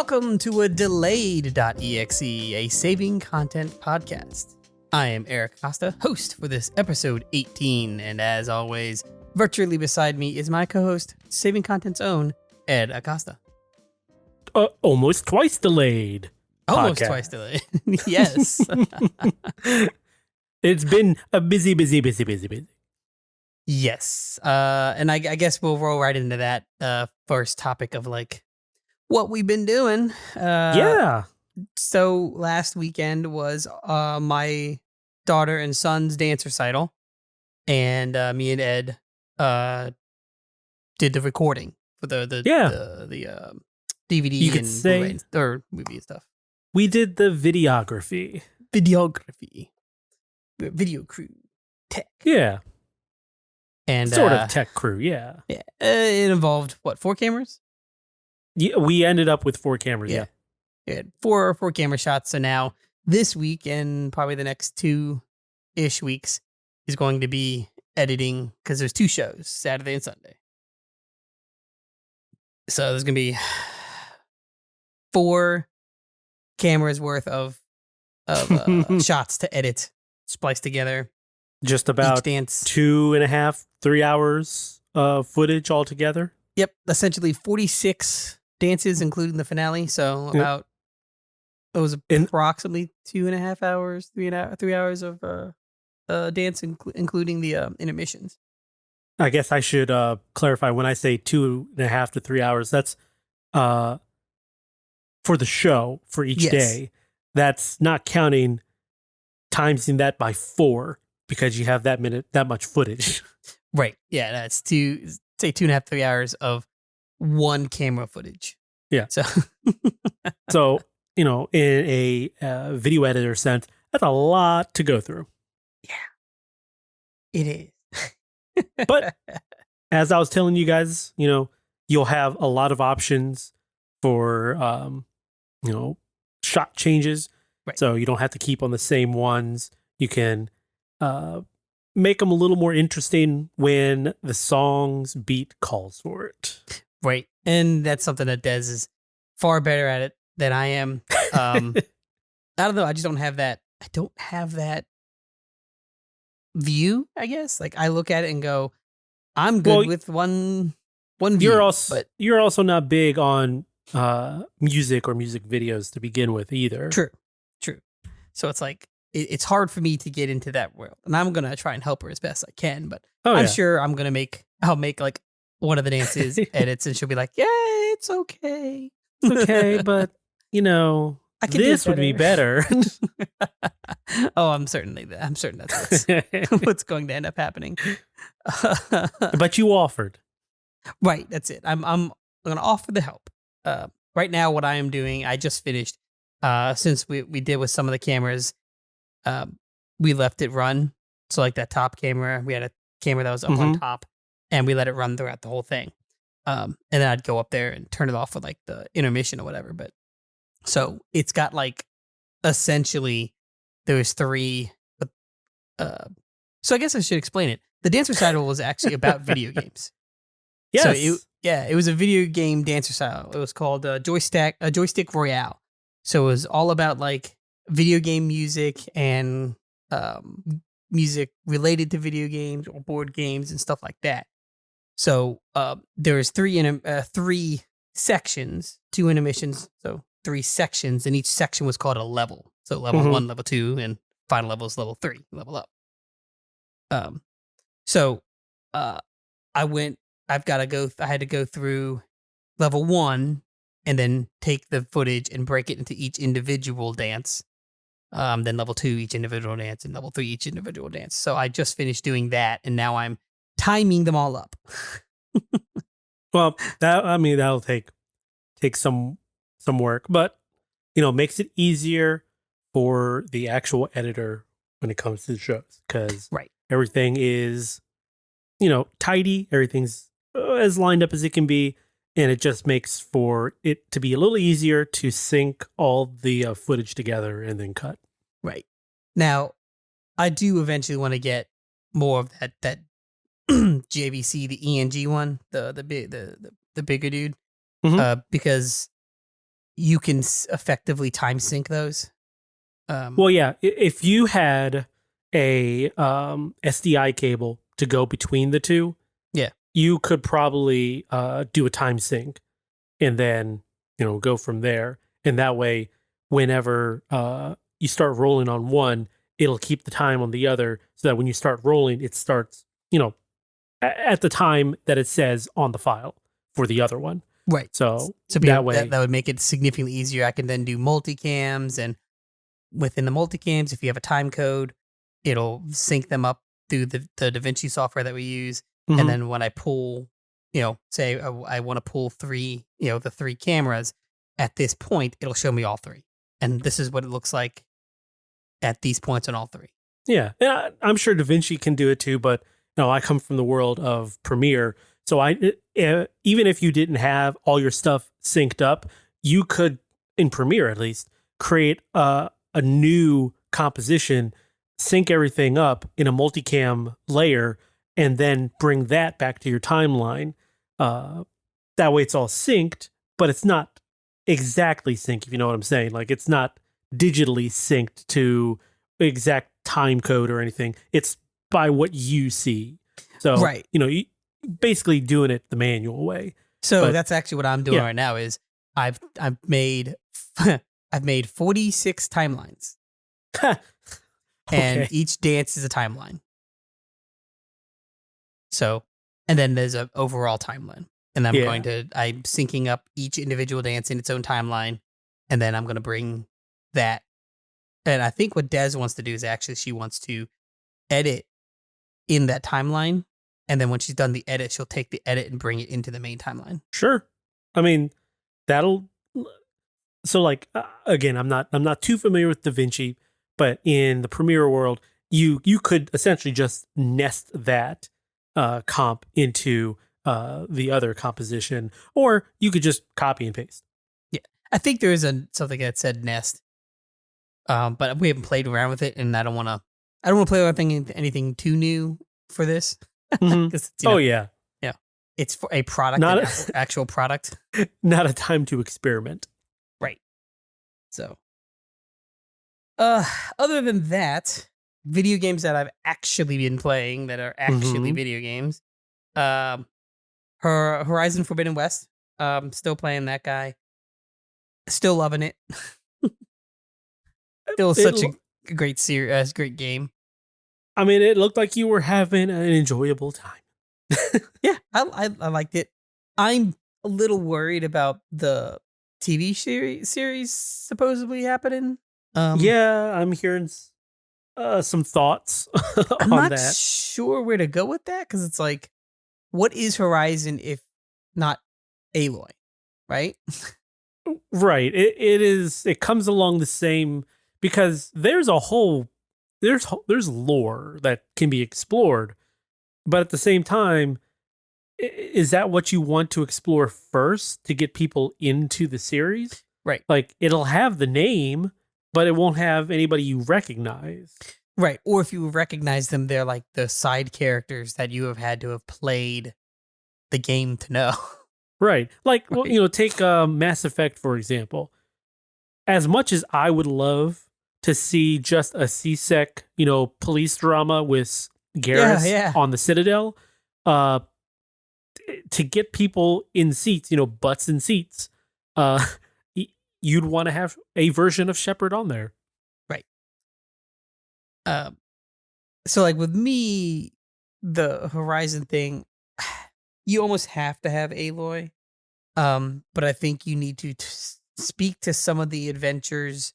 Welcome to a delayed dotEXE, a saving content podcast. I am Eric Costa, host for this episode 18, and as always, virtually beside me is my co-host, Saving Content's own, Ed Acosta. Almost twice delayed. Almost podcast. twice delayed. Yes. It's been a busy. Yes. And I guess we'll roll right into that first topic of like what we've been doing. Yeah. So last weekend was my daughter and son's dance recital, and me and Ed did the recording for the DVD You could and say- Blu-ray or movie and stuff. We did the videography. Video crew, tech, Yeah. and Sort of tech crew. Yeah. Yeah, it involved what, 4 cameras? Yeah. We ended up with 4 cameras. Yeah. Yeah, four camera shots. So now this week and probably the next 2-ish weeks is going to be editing because there's 2 shows, Saturday and Sunday. So there's going to be 4 cameras worth of shots to edit, splice together. Just Each about dance. 2.5, 3 hours of footage altogether. Yep, essentially 46 dances, including the finale. So about it was approximately 2.5 hours, 3 hours of dance, including the intermissions. I guess I should clarify when I say 2.5 to 3 hours. That's for the show for each Yes. day. That's not counting timesing that by 4 because you have that much footage. Right. Yeah, that's 2.5, 3 hours of one camera footage. Yeah. So So, in a video editor sense, that's a lot to go through. it is. But as I was telling you guys, you'll have a lot of options for, shot changes. Right. So you don't have to keep on the same ones. You can make them a little more interesting when the song's beat calls for it. Right. And that's something that Dez is far better at it than I am. I don't know. I just don't have that. I don't have that view, I guess. Like I look at it and go, I'm good with one view. You're also not big on music or music videos to begin with either. True. So it's like, it's hard for me to get into that world. And I'm going to try and help her as best I can. But I'm sure I'll make like one of the dances edits and she'll be like, yeah, it's okay. It's okay, but I can do this would be better. Oh, I'm certain that's what's going to end up happening. But you offered. Right, that's it. I'm going to offer the help. Right now, what I am doing, I just finished. Since we did with some of the cameras, we left it run. So like that top camera, we had a camera that was up on top, and we let it run throughout the whole thing. And then I'd go up there and turn it off with like the intermission or whatever. But so it's got like essentially there's 3. So I guess I should explain it. The dance recital was actually about video games. Yes. So it was a video game dance recital. It was called Joystick Royale. So it was all about like video game music and music related to video games or board games and stuff like that. So there was 3 sections, 2 intermissions, so 3 sections, and each section was called a level. So level 1, level 2, and final level is level 3, level up. So I had to go through level 1 and then take the footage and break it into each individual dance. Then level 2, each individual dance, and level 3, each individual dance. So I just finished doing that, and now I'm timing them all up. Well, that'll take some work, but makes it easier for the actual editor when it comes to the shows because everything is tidy, everything's as lined up as it can be, and it just makes for it to be a little easier to sync all the footage together and then cut. Right. Now, I do eventually want to get more of that JVC, the ENG one, the bigger dude, because you can effectively time sync those. Well, yeah, if you had a SDI cable to go between the two, Yeah. you could probably do a time sync and then go from there. And that way, whenever you start rolling on one, it'll keep the time on the other, so that when you start rolling, it starts at the time that it says on the file for the other one. Right. So that way, that would make it significantly easier. I can then do multicams, and within the multicams, if you have a time code, it'll sync them up through the DaVinci software that we use. Mhm. And then when I pull, say I want to pull three, the three cameras at this point, it'll show me all three. And this is what it looks like at these points on all three. Yeah. And I'm sure DaVinci can do it too, but no, I come from the world of Premiere. So even if you didn't have all your stuff synced up, you could, in Premiere at least, create a new composition, sync everything up in a multicam layer, and then bring that back to your timeline. That way it's all synced, but it's not exactly synced, if you know what I'm saying. Like, it's not digitally synced to exact time code or anything. It's by what you see. So, right. You basically doing it the manual way. So that's actually what I'm doing right now is I've made I've made 46 timelines. Okay. And each dance is a timeline. So, and then there's an overall timeline. And I'm syncing up each individual dance in its own timeline. And then I'm going to bring that. And I think what Des wants to do is actually she wants to edit in that timeline. And then when she's done the edit, she'll take the edit and bring it into the main timeline. Sure. I mean, so like, again, I'm not too familiar with DaVinci, but in the Premiere world, you could essentially just nest that comp into the other composition, or you could just copy and paste. Yeah. I think there is something that said nest. But we haven't played around with it, and I don't want to play with anything too new for this. Mm-hmm. Yeah, it's for a product, not an actual product, not a time to experiment. Right. So, other than that, video games that I've actually been playing that are actually video games, Horizon Forbidden West, still playing that guy, still loving it. Still such a great series, great game. I mean, it looked like you were having an enjoyable time. Yeah, I liked it. I'm a little worried about the TV series supposedly happening. Yeah, I'm hearing some thoughts I'm on not that. sure where to go with that, because it's like, what is Horizon if not Aloy, right? Right. It comes along the same, because there's lore that can be explored, but at the same time, is that what you want to explore first to get people into the series? Right. Like, it'll have the name, but it won't have anybody you recognize. Right. Or if you recognize them, they're like the side characters that you have had to have played the game to know. Right. Like, right. Well, take Mass Effect, for example. As much as I would love to see just a CSEC, police drama with Garrus on the Citadel, to get people in seats, butts in seats, you'd want to have a version of Shepard on there. Right. So like with me, the Horizon thing, you almost have to have Aloy. But I think you need to speak to some of the adventures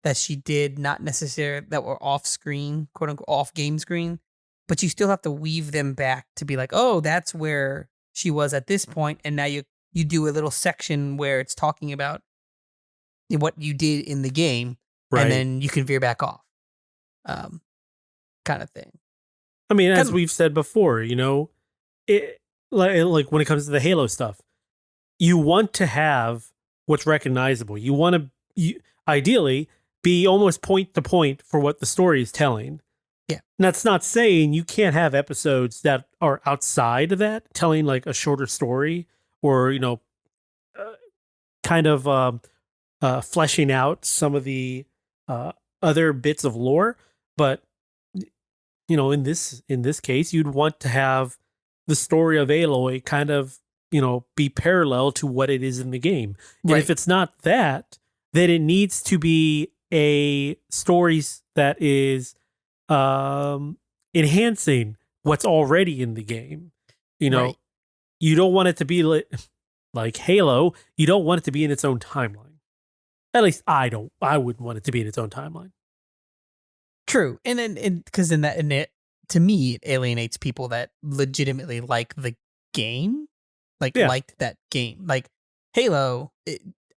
that she did, not necessarily that were off screen, quote unquote, off game screen, but you still have to weave them back to be like, oh, that's where she was at this point, and now you do a little section where it's talking about what you did in the game, right, and then you can veer back off, kind of thing. I mean, as we've said before, it like when it comes to the Halo stuff, you want to have what's recognizable. You want to ideally be almost point to point for what the story is telling. Yeah. And that's not saying you can't have episodes that are outside of that, telling like a shorter story, or, kind of fleshing out some of the other bits of lore, but in this case, you'd want to have the story of Aloy kind of be parallel to what it is in the game. And if it's not that, then it needs to be a story that is enhancing what's already in the game. You don't want it to be like Halo. You don't want it to be in its own timeline. At least I don't. I wouldn't want it to be in its own timeline. True, and then because to me, it alienates people that legitimately like the game, liked that game. Like Halo,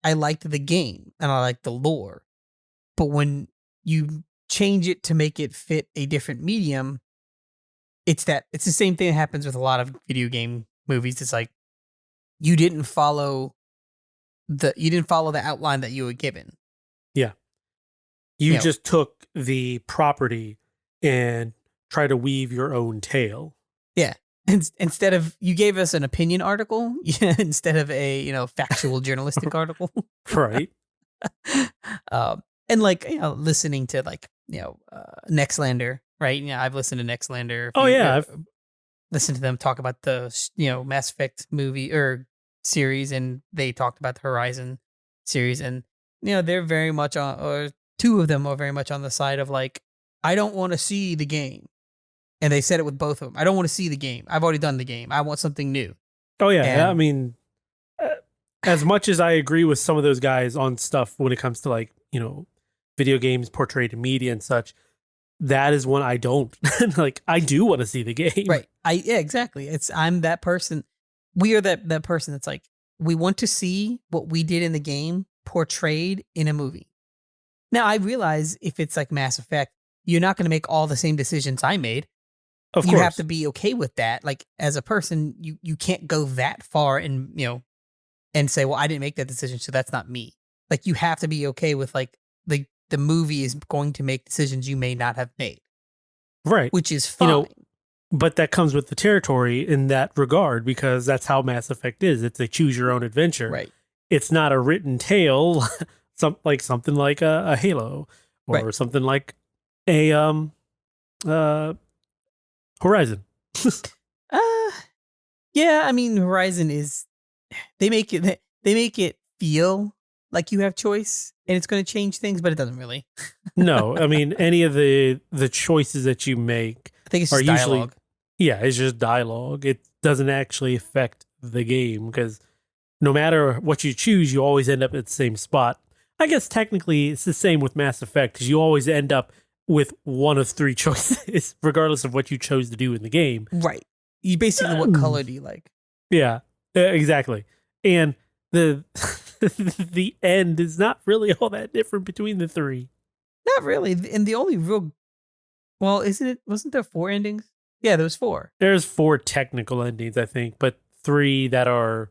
I liked the game and I liked the lore, but when you change it to make it fit a different medium, it's the same thing that happens with a lot of video game movies. It's like you didn't follow the outline that you were given. Yeah. You just took the property and try to weave your own tale. Yeah. Instead of, you gave us an opinion article instead of a, factual journalistic article. Right. And listening to Nextlander, right? I've listened to Nextlander. Oh yeah. I've listened to them talk about the, Mass Effect movie or series, and they talked about the Horizon series, and, they're very much on, or two of them are very much on the side of I don't want to see the game. And they said it with both of them. I don't want to see the game. I've already done the game. I want something new. Oh, yeah. I mean, as much as I agree with some of those guys on stuff when it comes to video games portrayed in media and such, that is one I don't. I do want to see the game. Right. Yeah, exactly. I'm that person. We are that person that's we want to see what we did in the game portrayed in a movie. Now, I realize if it's like Mass Effect, you're not going to make all the same decisions I made. Of course. You have to be okay with that. As a person, you can't go that far and, and say, well, I didn't make that decision, so that's not me. You have to be okay with the movie is going to make decisions you may not have made. Right. Which is fine. But that comes with the territory in that regard, because that's how Mass Effect is. It's a choose your own adventure. Right. It's not a written tale, something like a Halo or something like a Horizon. Yeah, I mean, Horizon is, they make it feel like you have choice and it's going to change things, but it doesn't really. No, I mean, any of the choices that you make, I think it's just dialogue. It's just dialogue. It doesn't actually affect the game, because no matter what you choose, you always end up at the same spot. I guess technically it's the same with Mass Effect, because you always end up with one of three choices, regardless of what you chose to do in the game. Right. You basically, what color do you like? Yeah, exactly. And the the end is not really all that different between the three. Not really. And the only real, well, wasn't there 4 endings? Yeah, there was 4. There's 4 technical endings, I think, but 3 that are,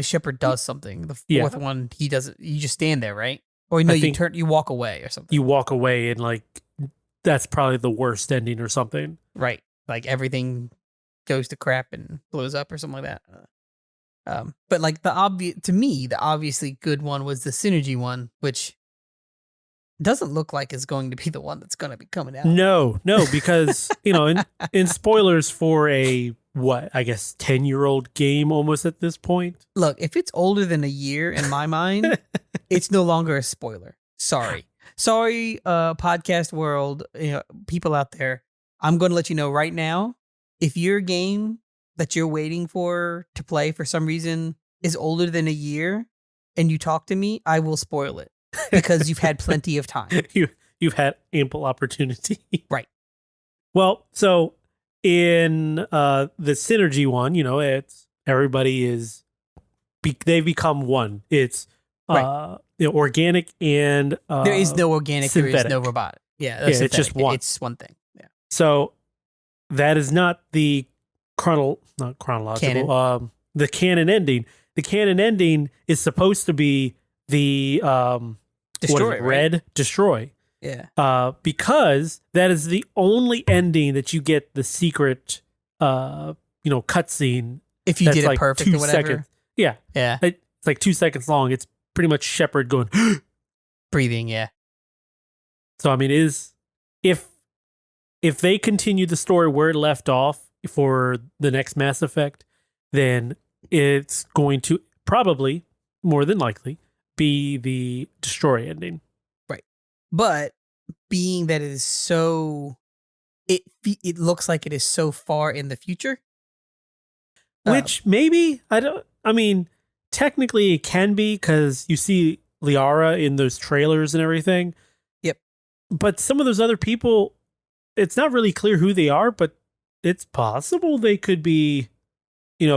Shepard does something. The 4th one, he doesn't. You just stand there, right? Or no, you walk away or something. You walk away, and that's probably the worst ending or something. Right. Everything goes to crap and blows up or something like that. But to me, the obviously good one was the Synergy one, which doesn't look like it's going to be the one that's going to be coming out. No, because, in spoilers for a, 10-year-old game almost at this point. Look, if it's older than a year in my mind, it's no longer a spoiler. Sorry, podcast world, people out there. I'm going to let you know right now, if your game that you're waiting for to play for some reason is older than a year and you talk to me, I will spoil it, because you've had plenty of time. You've had ample opportunity. Right. Well, so in the Synergy one, it's everybody they've become one. It's organic and there is no organic, synthetic. There is no robotic. Yeah, it's just one. It's one thing. Yeah. So that is not the not chronological. Canon. The canon ending. The canon ending is supposed to be the Destroy, red destroy. Yeah. Because that is the only ending that you get the secret cutscene. If you did it perfect 2 or whatever. seconds. Yeah. Yeah. It's 2 seconds long. It's pretty much Shepard going breathing. Yeah. So I mean, if they continue the story where it left off for the next Mass Effect, then it's going to probably, more than likely, be the Destroy ending. Right. But being that it is so, it looks like it is so far in the future. Which maybe, I mean, technically it can be because you see Liara in those trailers and everything. Yep. But some of those other people, it's not really clear who they are, but it's possible they could be,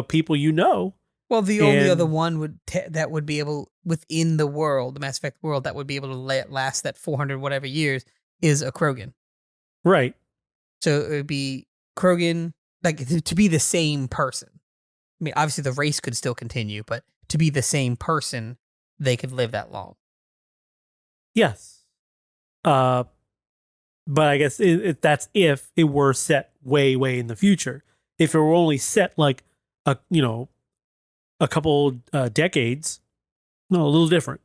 people you know. Well, the only other one that would be able, within the world, the Mass Effect world, that would be able to last that 400 whatever years is a Krogan. Right. So it would be Krogan, like to be the same person. I mean, obviously the race could still continue, but to be the same person, they could live that long. Yes. But I guess that's if it were set way, way in the future. If it were only set like a couple decades, no, a little different.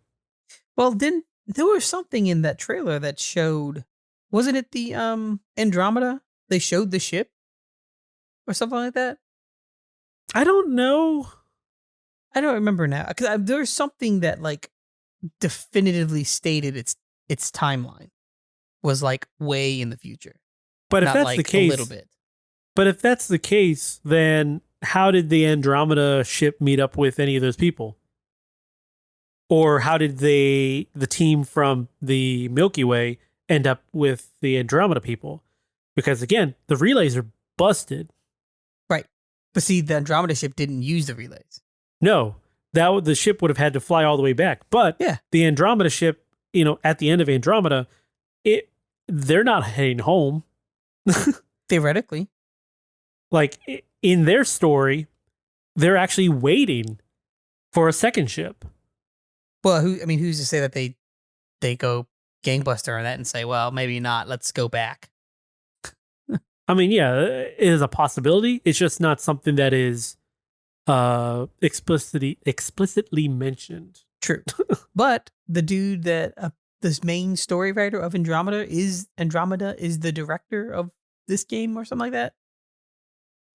Well, then there was something in that trailer that showed, wasn't it the Andromeda? They showed the ship or something like that. I don't know. I don't remember now because there's something that like definitively stated its timeline was like way in the future. But if that's like the case, a little bit. But if that's the case, then how did the Andromeda ship meet up with any of those people? Or how did the team from the Milky Way end up with the Andromeda people? Because again, the relays are busted. Right. But see, the Andromeda ship didn't use the relays. No, the ship would have had to fly all the way back. But yeah, the Andromeda ship, at the end of Andromeda, they're not heading home. Theoretically. Like in their story, they're actually waiting for a second ship. Well, who's to say that they go gangbuster on that and say, well, maybe not. Let's go back. I mean, yeah, it is a possibility. It's just not something that is explicitly mentioned. True. But the dude that this main story writer of Andromeda is the director of this game or something like that.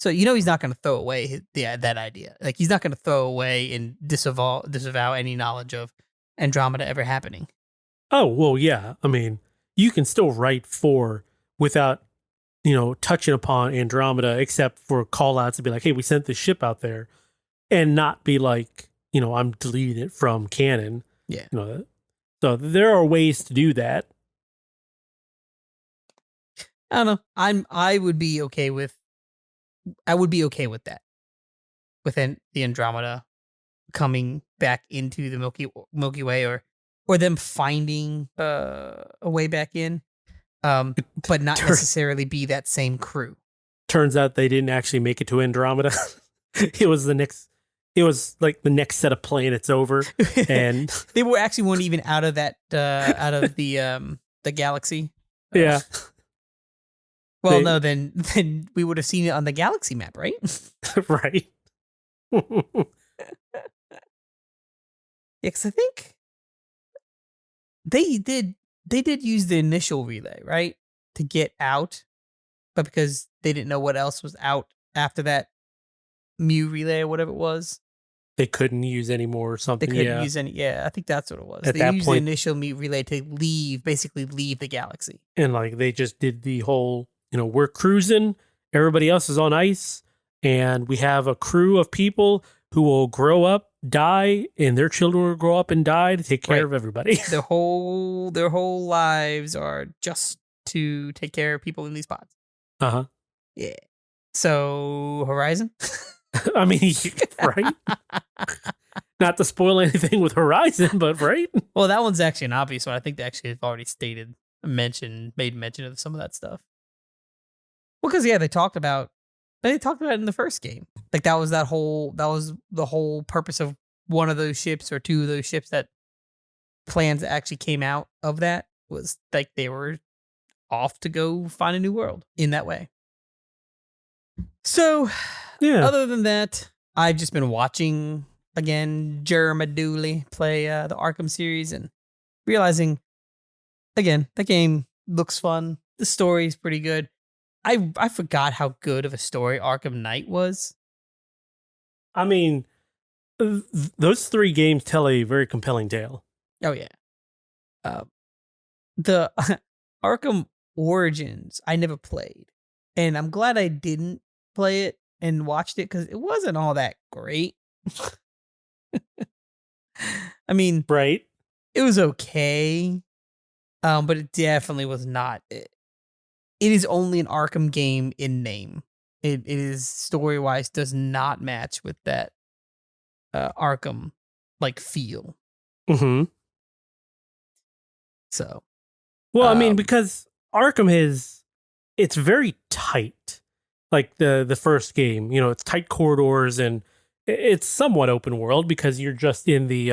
So he's not going to throw away that idea. Like he's not going to throw away and disavow any knowledge of Andromeda ever happening. Oh, well, yeah. I mean, you can still write 4 without, touching upon Andromeda, except for call outs to be like, hey, we sent this ship out there, and not be like, I'm deleting it from canon. Yeah. So there are ways to do that. I don't know. I would be okay with that. Within the Andromeda coming back into the Milky Way or them finding a way back in. But not necessarily be that same crew. Turns out they didn't actually make it to Andromeda. It was like the next set of planets over, and they weren't even out of that out of the galaxy. Yeah. Well, no, then we would have seen it on the galaxy map, right? Right. Yeah, because I think they did use the initial relay, right, to get out, but because they didn't know what else was out after that Mu relay or whatever it was, they couldn't use any more or something. They couldn't use any. Yeah, I think that's what it was. They used the initial Mu relay to basically leave the galaxy, and like they just did the whole, we're cruising, everybody else is on ice, and we have a crew of people who will grow up, die, and their children will grow up and die to take care of everybody. Their whole lives are just to take care of people in these pods. Uh-huh. Yeah. So Horizon? I mean, right? Not to spoil anything with Horizon, but right? Well, that one's actually an obvious one. I think they actually have already made mention of some of that stuff. Well, because they talked about it in the first game. Like that was the whole purpose of one of those ships or two of those ships that plans that actually came out of that was like they were off to go find a new world in that way. So, yeah. Other than that, I've just been watching again, Jerma Dooley play the Arkham series and realizing again that game looks fun. The story's pretty good. I forgot how good of a story Arkham Knight was. I mean, those 3 games tell a very compelling tale. Oh yeah. The Arkham Origins I never played, and I'm glad I didn't play it and watched it because it wasn't all that great. I mean, Right? it was okay, but it definitely was not. It is only an Arkham game in name. It is story wise does not match with that Arkham like feel. Mm-hmm. So, Well, I mean, because Arkham it's very tight. Like the first game, it's tight corridors and it's somewhat open world because you're just in the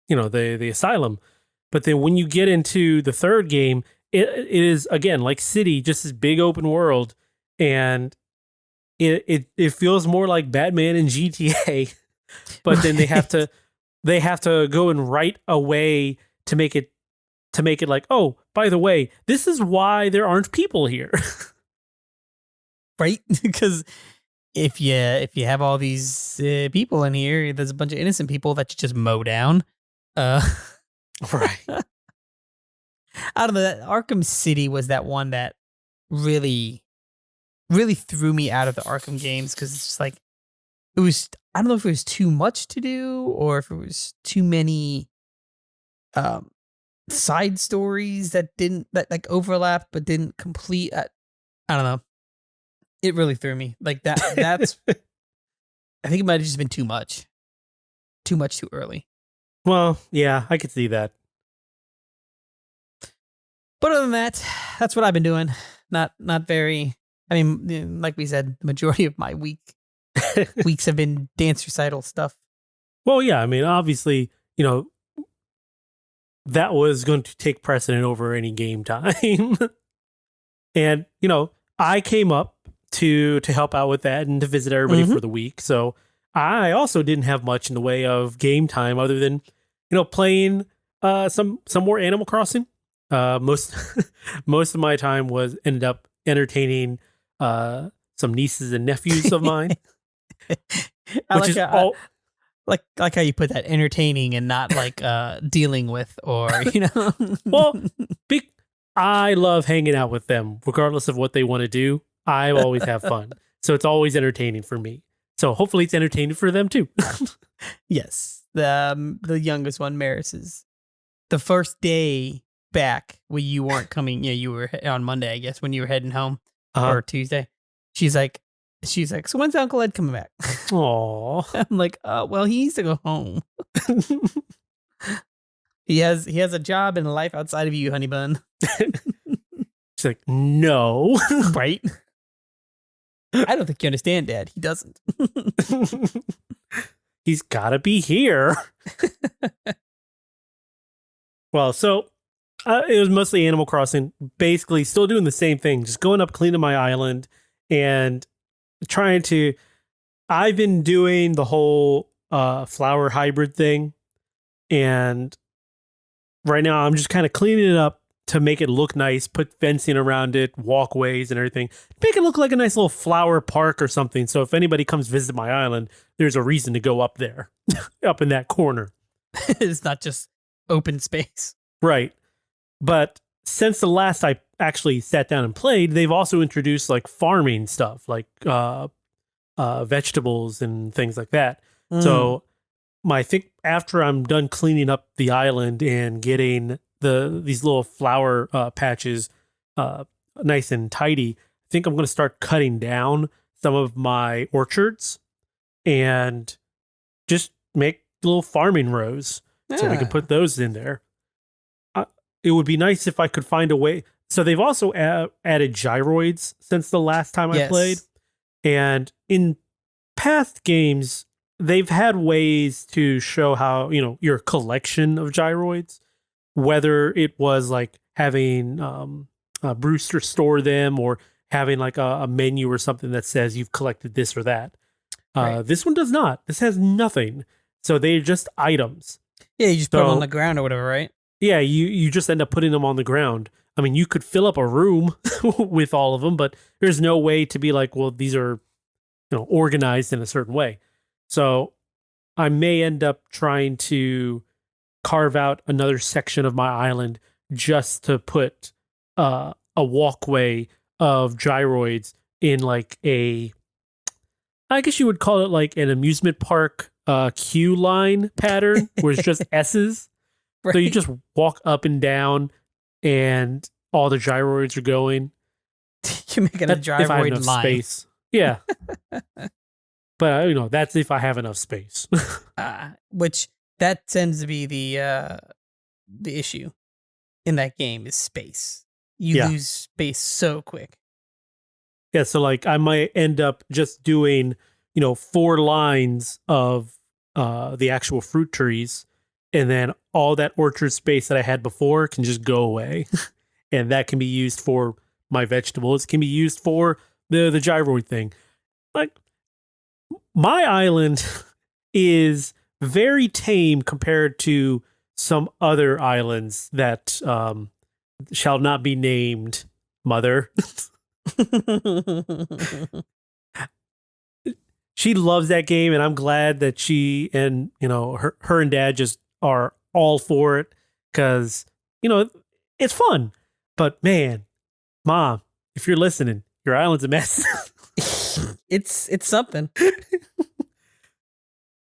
the asylum. But then when you get into the third game, it is again like City, just this big open world, and it feels more like Batman and GTA. But then they have to go and write a way to make it like, oh, by the way, this is why there aren't people here. right? Because if you have all these people in here, there's a bunch of innocent people that you just mow down. Right. I don't know. That Arkham City was that one that really, really threw me out of the Arkham games because it's just like it was. I don't know if it was too much to do or if it was too many side stories that like overlap but didn't complete. I don't know. It really threw me like that. That's. I think it might have just been too much too early. Well, yeah, I could see that. But other than that, that's what I've been doing. Not very. I mean, like we said, the majority of my weeks have been dance recital stuff. Well, yeah, I mean, obviously, that was going to take precedent over any game time. And, I came up to help out with that and to visit everybody for the week. So I also didn't have much in the way of game time other than, playing some more Animal Crossing. Most of my time ended up entertaining some nieces and nephews of mine. Like how you put that, entertaining and not like dealing with or Well, I love hanging out with them regardless of what they want to do. I always have fun, so it's always entertaining for me. So hopefully it's entertaining for them too. Yes, the youngest one, Maris, is the first day back when you weren't coming. Yeah, you were on Monday, I guess, when you were heading home or Tuesday. She's like, so when's Uncle Ed coming back? Aww. I'm like, well, he needs to go home. He has a job and a life outside of you, honey bun. She's like, no. Right? I don't think you understand, Dad. He doesn't. He's got to be here. Well, so it was mostly Animal Crossing, basically still doing the same thing, just going up, cleaning my island and trying to. I've been doing the whole flower hybrid thing, and right now I'm just kind of cleaning it up to make it look nice, put fencing around it, walkways and everything, make it look like a nice little flower park or something. So if anybody comes visit my island, there's a reason to go up there, up in that corner. It's not just open space. Right. But since the last I actually sat down and played, they've also introduced like farming stuff, like vegetables and things like that. So I think after I'm done cleaning up the island and getting these little flower patches nice and tidy, I think I'm going to start cutting down some of my orchards and just make little farming rows so we can put those in there. It would be nice if I could find a way. So they've also added gyroids since the last time I played. And in past games, they've had ways to show how, your collection of gyroids, whether it was like having Brewster store them or having like a menu or something that says you've collected this or that. Right. This one does not. This has nothing. So they're just items. Yeah, you just put them on So the ground or whatever, right? yeah, you just end up putting them on the ground. I mean, you could fill up a room with all of them, but there's no way to be like, well, these are organized in a certain way. So I may end up trying to carve out another section of my island just to put a walkway of gyroids in like I guess you would call it like an amusement park queue line pattern where it's just S's. Right. So you just walk up and down and all the gyroids are going. You're making a If I have gyroid enough line. space. Yeah. But that's if I have enough space. Which that tends to be the issue in that game is space. You lose space so quick. Yeah, so like I might end up just doing, 4 lines of the actual fruit trees, and then all that orchard space that I had before can just go away. And that can be used for my vegetables. It can be used for the gyroid thing. Like my island is very tame compared to some other islands that shall not be named, mother. She loves that game, and I'm glad that she and her and dad just are all for it because it's fun. But man, Mom, if you're listening, your island's a mess. It's something.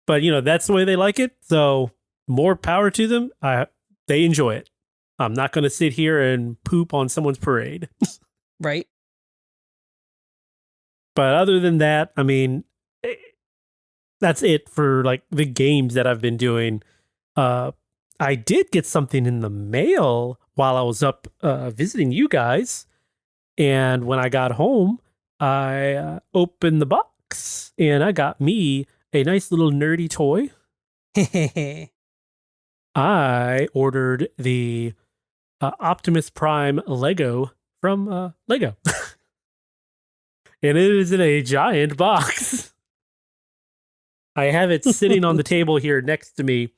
But that's the way they like it. So more power to them. They enjoy it. I'm not going to sit here and poop on someone's parade. Right. But other than that, I mean, that's it for like the games that I've been doing. I did get something in the mail while I was up visiting you guys. And when I got home, I opened the box and I got me a nice little nerdy toy. I ordered the Optimus Prime Lego from Lego. And it is in a giant box. I have it sitting on the table here next to me.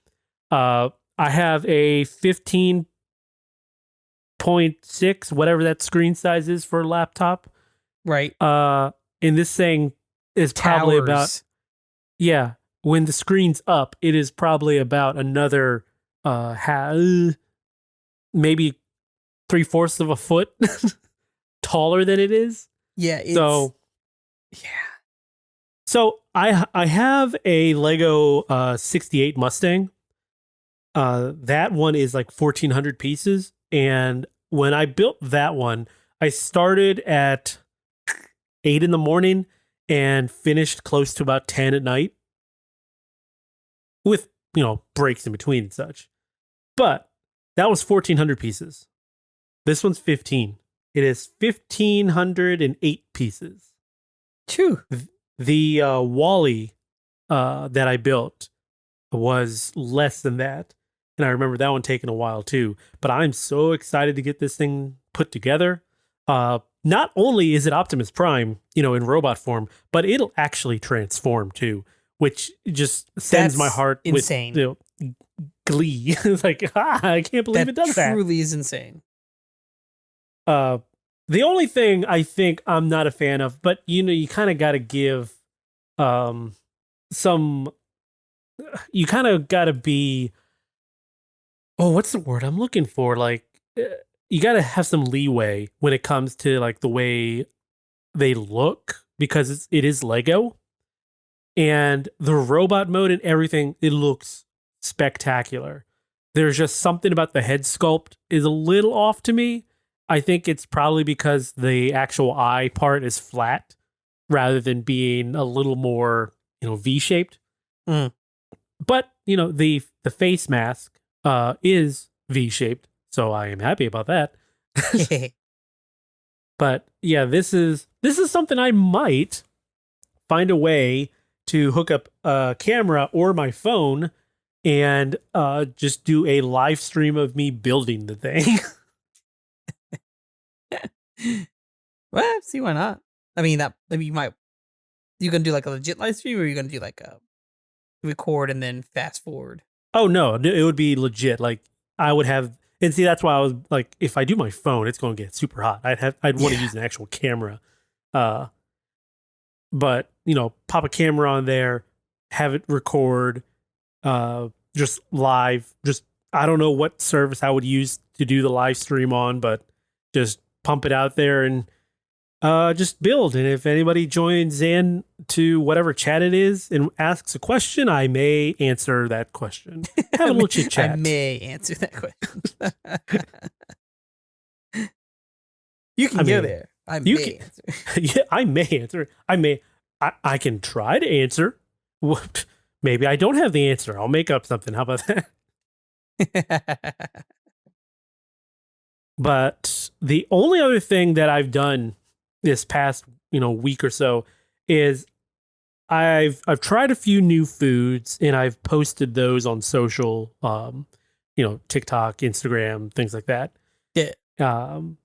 I have a 15.6, whatever that screen size is for a laptop. Right. And this thing is probably about, when the screen's up, it is probably about another maybe 3/4 of a foot taller than it is. Yeah. So I have a Lego 68 Mustang. That one is like 1,400 pieces. And when I built that one, I started at 8 in the morning and finished close to about 10 at night with, breaks in between and such. But that was 1,400 pieces. This one's 15. It is 1,508 pieces. True. The Wally that I built was less than that. And I remember that one taking a while too. But I'm so excited to get this thing put together. Not only is it Optimus Prime, in robot form, but it'll actually transform too, which just sends my heart insane. With glee. It's like, I can't believe it does that. That truly is insane. The only thing I think I'm not a fan of, but you kind of got to give some, you kind of got to be, what's the word I'm looking for? Like, you got to have some leeway when it comes to like the way they look, because it is Lego, and the robot mode and everything, it looks spectacular. There's just something about the head sculpt is a little off to me. I think it's probably because the actual eye part is flat rather than being a little more, V-shaped. Mm. But, the face mask is V-shaped, so I am happy about that. But yeah, this is something I might find a way to hook up a camera or my phone and just do a live stream of me building the thing. Well, see, why not? I mean, you might You gonna do like a legit live stream, or are you gonna do like a record and then fast forward? Oh no, it would be legit. Like I would have, and see that's why I was like, if I do my phone, it's going to get super hot. I'd want to use an actual camera. But pop a camera on there, have it record, just live. Just I don't know what service I would use to do the live stream on, but just pump it out there and just build. And if anybody joins in to whatever chat it is and asks a question, I may answer that question. Have a little chit chat. I may answer that question. You can go there. I may answer. Yeah, I may answer. I can try to answer. Maybe I don't have the answer. I'll make up something. How about that? But the only other thing that I've done this past week or so is I've tried a few new foods and I've posted those on social, TikTok, Instagram, things like that. Yeah.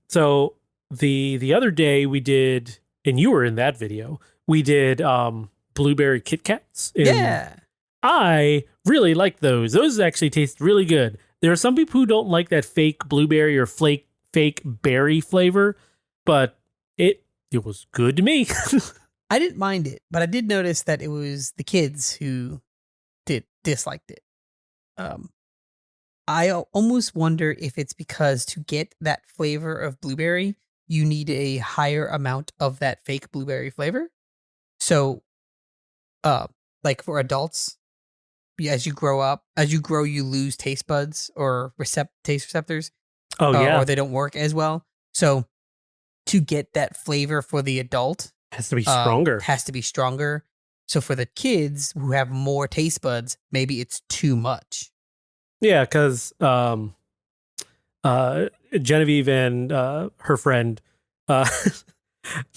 So the other day we did, and you were in that video, we did blueberry Kit Kats. Yeah. I really like those. Those actually taste really good. There are some people who don't like that fake blueberry or fake berry flavor, but it was good to me. I didn't mind it, but I did notice that it was the kids who disliked it. I almost wonder if it's because to get that flavor of blueberry, you need a higher amount of that fake blueberry flavor. So, like for adults, as you grow, you lose taste buds or taste receptors. Oh yeah, or they don't work as well. So, to get that flavor for the adult, has to be stronger. So for the kids who have more taste buds, maybe it's too much. Yeah, because Genevieve and her friend, they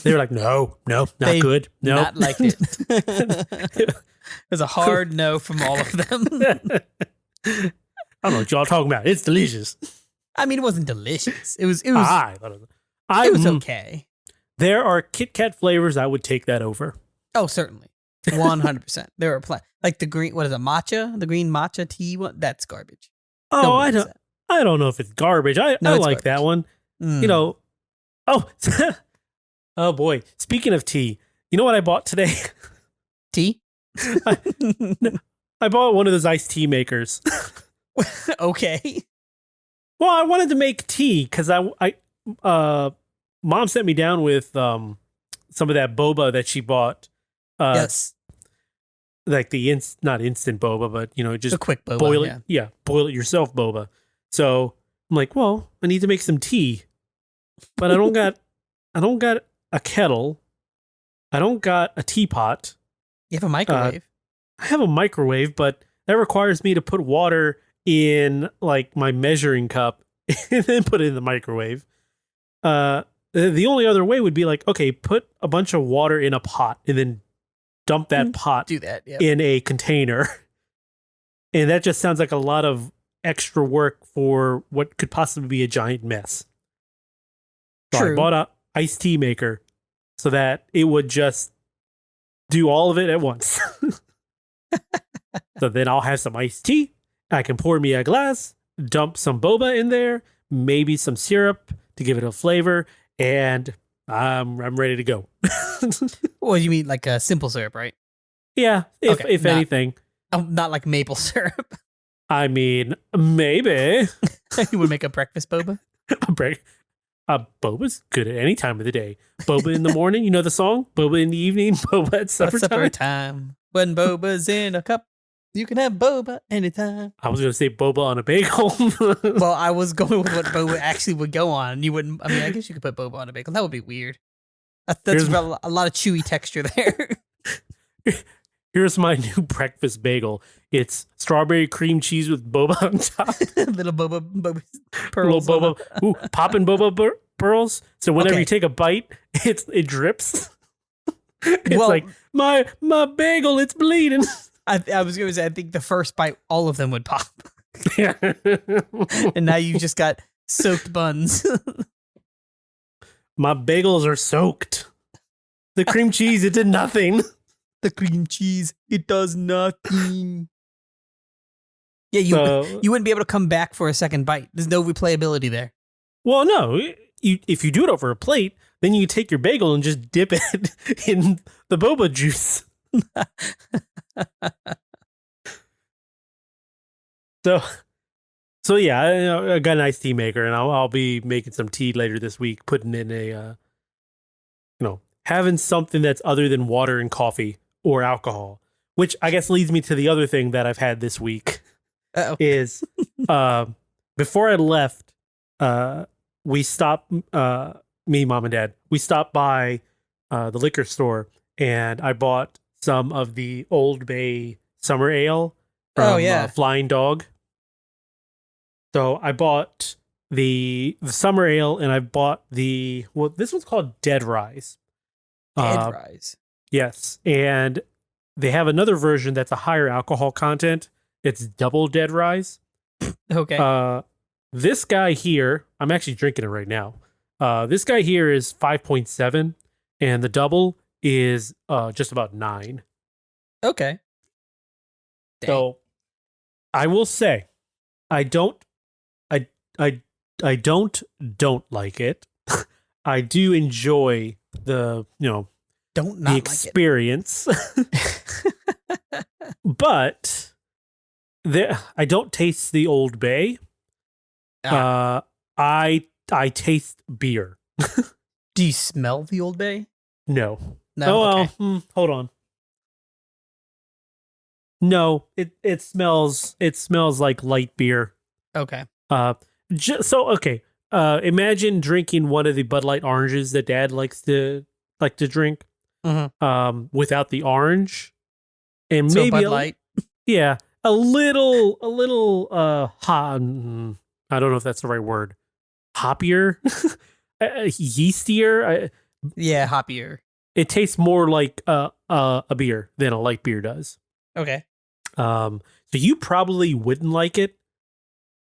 were like, no, not good. No, not liked it. It was a hard no from all of them. I don't know what y'all talking about. It's delicious. I mean, it wasn't delicious. It was okay. There are Kit Kat flavors I would take that over. Oh, certainly. 100%. There are like the green, what is it, matcha? The green matcha tea one? That's garbage. Oh, I don't know if it's garbage. I like that one. Oh, oh boy. Speaking of tea, you know what I bought today? Tea? I bought one of those iced tea makers. Okay. Well, I wanted to make tea because Mom sent me down with some of that boba that she bought. Yes. Like the not instant boba, but just a quick boba. Boil it. Yeah, boil it yourself boba. So I'm like, well, I need to make some tea, but I don't got a kettle. I don't got a teapot. You have a microwave. I have a microwave, but that requires me to put water in like my measuring cup and then put it in the microwave. The only other way would be like, okay, put a bunch of water in a pot and then dump that pot in a container. And that just sounds like a lot of extra work for what could possibly be a giant mess. So True. I bought a iced tea maker so that it would just do all of it at once. So then I'll have some iced tea. I can pour me a glass, dump some boba in there, maybe some syrup to give it a flavor, and I'm ready to go. Well, you mean like a simple syrup, right? Yeah, if anything. Not like maple syrup. I mean, maybe. You would make a breakfast boba? Boba's good at any time of the day. Boba in the morning, you know the song? Boba in the evening, boba at supper time. When boba's in a cup, you can have boba anytime. I was going to say boba on a bagel. Well, I was going with what boba actually would go on. You wouldn't, I mean, I guess you could put boba on a bagel. That would be weird. That's a lot of chewy texture there. Here's my new breakfast bagel. It's strawberry cream cheese with boba on top. Little boba pearls. Little boba. Ooh, popping boba pearls. So whenever you take a bite, it drips. It's like, my bagel, it's bleeding. I was going to say, I think the first bite, all of them would pop. Yeah. And now you've just got soaked buns. My bagels are soaked. The cream cheese, it did nothing. The cream cheese, it does nothing. Yeah, you wouldn't be able to come back for a second bite. There's no replayability there. Well, no. If you do it over a plate, then you take your bagel and just dip it in the boba juice. So yeah, I got an iced tea maker, and I'll be making some tea later this week, putting in a, having something that's other than water and coffee or alcohol, which I guess leads me to the other thing that I've had this week. Uh-oh. Is before I left, we stopped, me, mom, and dad, we stopped by the liquor store, and I bought some of the Old Bay Summer Ale from Flying Dog. So I bought the Summer Ale, and I bought this one's called Dead Rise. Dead Rise. Yes, and they have another version that's a higher alcohol content. It's double Dead Rise. Okay. This guy here, I'm actually drinking it right now. This guy here is 5.7, and the double is just about 9. Okay. Dang. So I will say, I don't like it. I do enjoy the the experience, but I don't taste the Old Bay. I taste beer. Do you smell the Old Bay? No. No. Oh, okay. well, hold on. No, it smells like light beer. Okay. Imagine drinking one of the Bud Light oranges that Dad likes to drink, without the orange, and So maybe Bud Light. a little hot. I don't know if that's the right word. Hoppier, yeastier. Yeah, hoppier. It tastes more like a beer than a light beer does. Okay. So you probably wouldn't like it.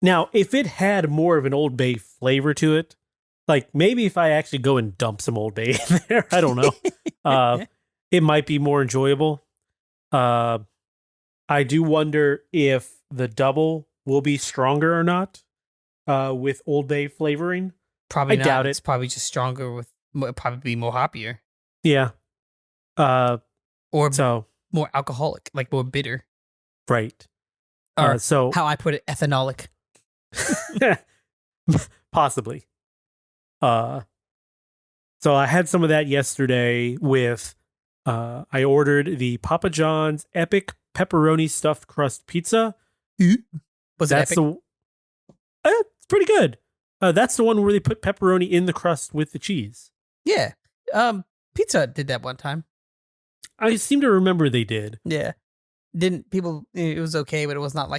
Now, if it had more of an Old Bay flavor to it, like maybe if I actually go and dump some Old Bay in there, I don't know. It might be more enjoyable. I do wonder if the double will be stronger or not with Old Bay flavoring. Probably not. Doubt it. It's probably just stronger with probably be more hoppier. Yeah. Or more alcoholic, like more bitter. Right. Or so how I put it, ethanolic. Possibly. So I had some of that yesterday with I ordered the Papa John's Epic Pepperoni Stuffed Crust Pizza. Was it epic? It's pretty good. That's the one where they put pepperoni in the crust with the cheese. Yeah. Pizza did that one time. I seem to remember they did. Yeah. It was okay, but it was not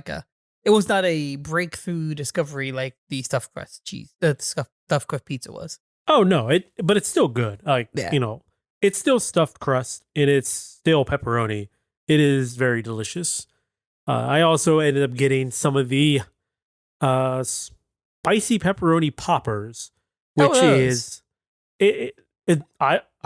a breakthrough discovery like the stuffed crust stuffed crust pizza was. Oh no, but it's still good. It's still stuffed crust and it's still pepperoni. It is very delicious. I also ended up getting some of the spicy pepperoni poppers, which is I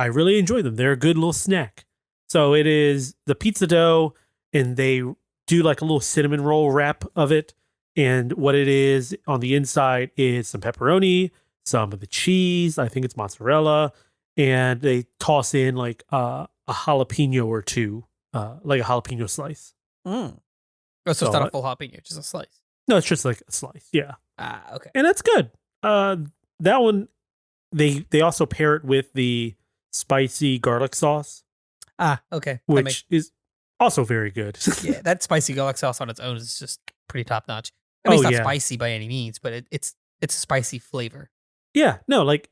really enjoy them. They're a good little snack. So it is the pizza dough, and they do like a little cinnamon roll wrap of it. And what it is on the inside is some pepperoni, some of the cheese. I think it's mozzarella. And they toss in like a jalapeno or two, like a jalapeno slice. Mm. Oh, so it's not a full jalapeno, just a slice. No, it's just like a slice. Yeah. Okay. And that's good. That one, they also pair it with the spicy garlic sauce. Okay. Which is also very good. Yeah, that spicy garlic sauce on its own is just pretty top notch. I mean, it's not spicy by any means, but it's a spicy flavor. Yeah, no, like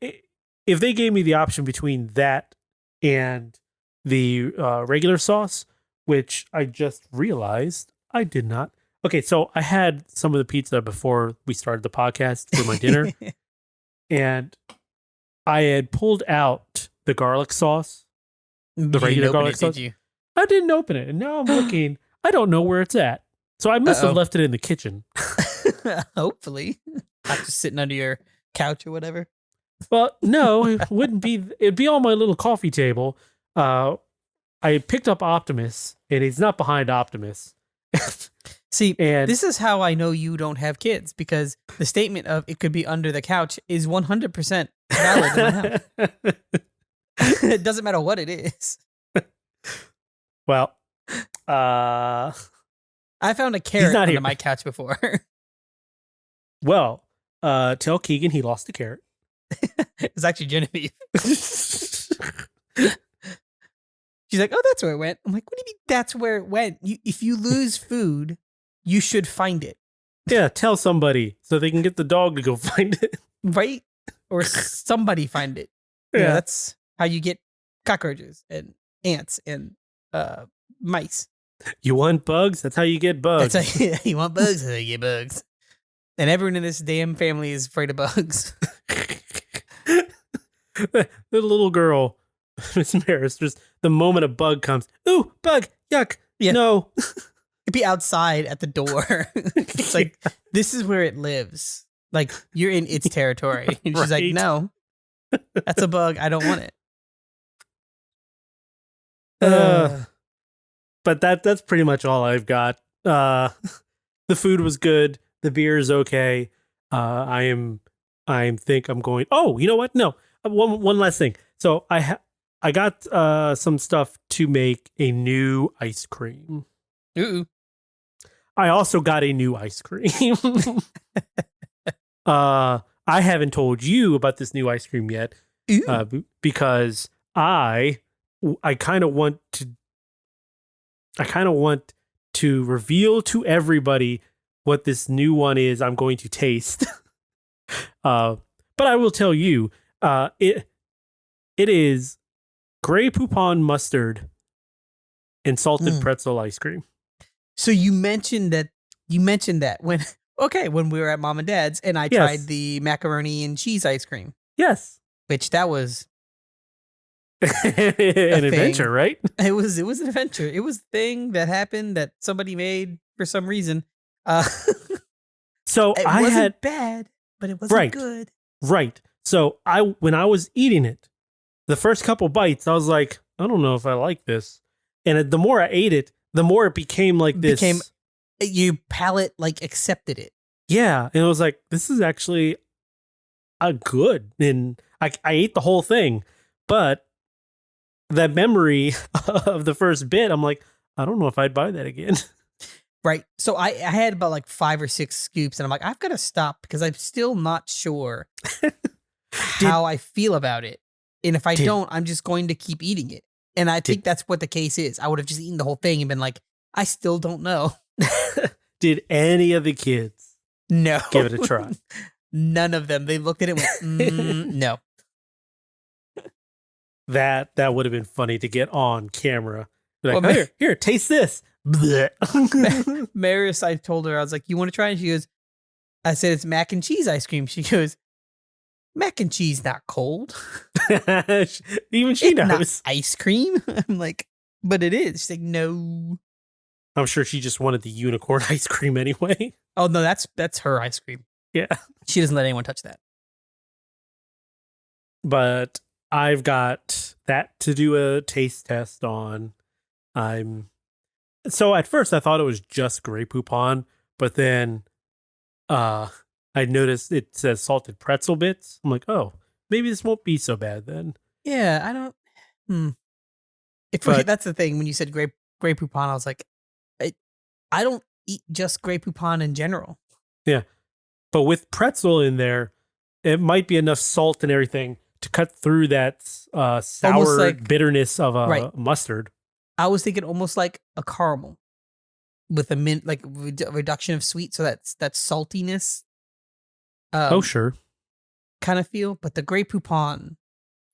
if they gave me the option between that and the regular sauce, which I just realized I did not. Okay, so I had some of the pizza before we started the podcast for my dinner, and I had pulled out the garlic sauce. The regular garlic sauce. I didn't open it, and now I'm looking. I don't know where it's at, so I must have left it in the kitchen. Hopefully, not just sitting under your couch or whatever. Well, no, it wouldn't be. It'd be on my little coffee table. I I picked up Optimus, and he's not behind Optimus. See, And this is how I know you don't have kids, because the statement of it could be under the couch is 100% valid in my house. It doesn't matter what it is. well, I found a carrot not under here. my couch before. well, tell Keegan he lost the carrot. It was actually Genevieve. She's like, oh, that's where it went. I'm like, what do you mean that's where it went? If you lose food, you should find it. Yeah, tell somebody so they can get the dog to go find it. Right? Or somebody find it. Yeah. You know, that's how you get cockroaches and ants and mice. You want bugs? That's how you get bugs. That's how you want bugs, that's how you get bugs. And everyone in this damn family is afraid of bugs. The little girl, Miss Maris, just the moment a bug comes, ooh, bug, yuck, Yeah. no. It'd be outside at the door. It's like, this is where it lives. Like, you're in its territory. And she's like, Right. no, that's a bug. I don't want it. But that's pretty much all I've got. The food was good. The beer is okay. I think I'm going. Oh, you know what? No, one last thing. So I got some stuff to make a new ice cream. Ooh. I also got a new ice cream. I haven't told you about this new ice cream yet, because I kind of want to reveal to everybody what this new one is I'm going to taste. But I will tell you, it is Grey Poupon mustard and salted pretzel ice cream. So you mentioned that when we were at Mom and Dad's and I tried the macaroni and cheese ice cream. Yes. Which that was an adventure, right? It was an adventure. It was a thing that happened that somebody made for some reason. So it wasn't bad, but it wasn't good. Right. So when I was eating it, the first couple bites, I was like, I don't know if I like this. And the more I ate it, the more it became like this. Your palate like accepted it. Yeah. And it was like, this is actually good. And I ate the whole thing. But that memory of the first bit, I'm like, I don't know if I'd buy that again. Right. So I had about like 5 or 6 scoops and I'm like, I've got to stop because I'm still not sure how I feel about it. And if I don't, I'm just going to keep eating it. And I think that's what the case is. I would have just eaten the whole thing and been like, I still don't know. Did any of the kids give it a try? None of them. They looked at it and went, no. That would have been funny to get on camera. Like, well, here, taste this. Maris, I told her, I was like, you want to try it? She goes, I said, it's mac and cheese ice cream. She goes, mac and cheese not cold. Even she knows. Not ice cream. I'm like, but it is. She's like, no. I'm sure she just wanted the unicorn ice cream anyway. Oh no, that's her ice cream. Yeah. She doesn't let anyone touch that. But I've got that to do a taste test on. So at first I thought it was just Grey Poupon, but then I noticed it says salted pretzel bits. I'm like, oh, maybe this won't be so bad then. Yeah, I don't. That's the thing. When you said Grey Poupon, I was like, I don't eat just Grey Poupon in general. Yeah, but with pretzel in there, it might be enough salt and everything to cut through that sour bitterness of a mustard. I was thinking almost like a caramel with a mint, like reduction of sweet, so that saltiness. Sure. Kind of feel, but the Grey Poupon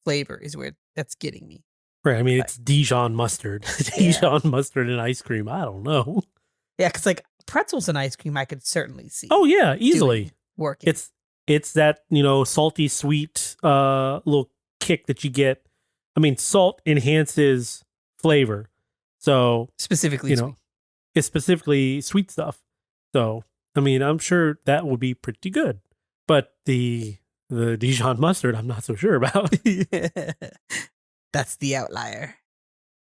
flavor is where that's getting me. Right. I mean, it's Dijon mustard. Dijon mustard and ice cream. I don't know. Yeah, because like pretzels and ice cream, I could certainly see. Oh yeah, easily working. It's that, salty sweet little kick that you get. I mean, salt enhances flavor. So specifically, sweet. It's specifically sweet stuff. So I mean, I'm sure that would be pretty good. But the Dijon mustard, I'm not so sure about. That's the outlier.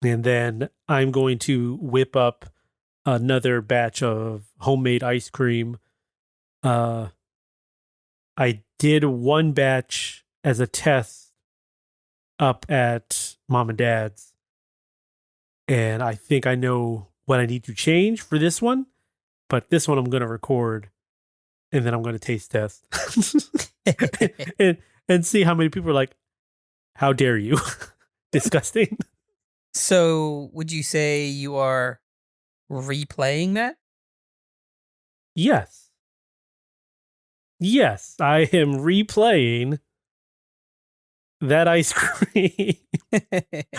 And then I'm going to whip up another batch of homemade ice cream. I did one batch as a test up at mom and dad's, and I think I know what I need to change for this one. But this one I'm going to record, and then I'm going to taste test and see how many people are like, "How dare you?" Disgusting. So, would you say you are replaying that? Yes. Yes, I am replaying that ice cream.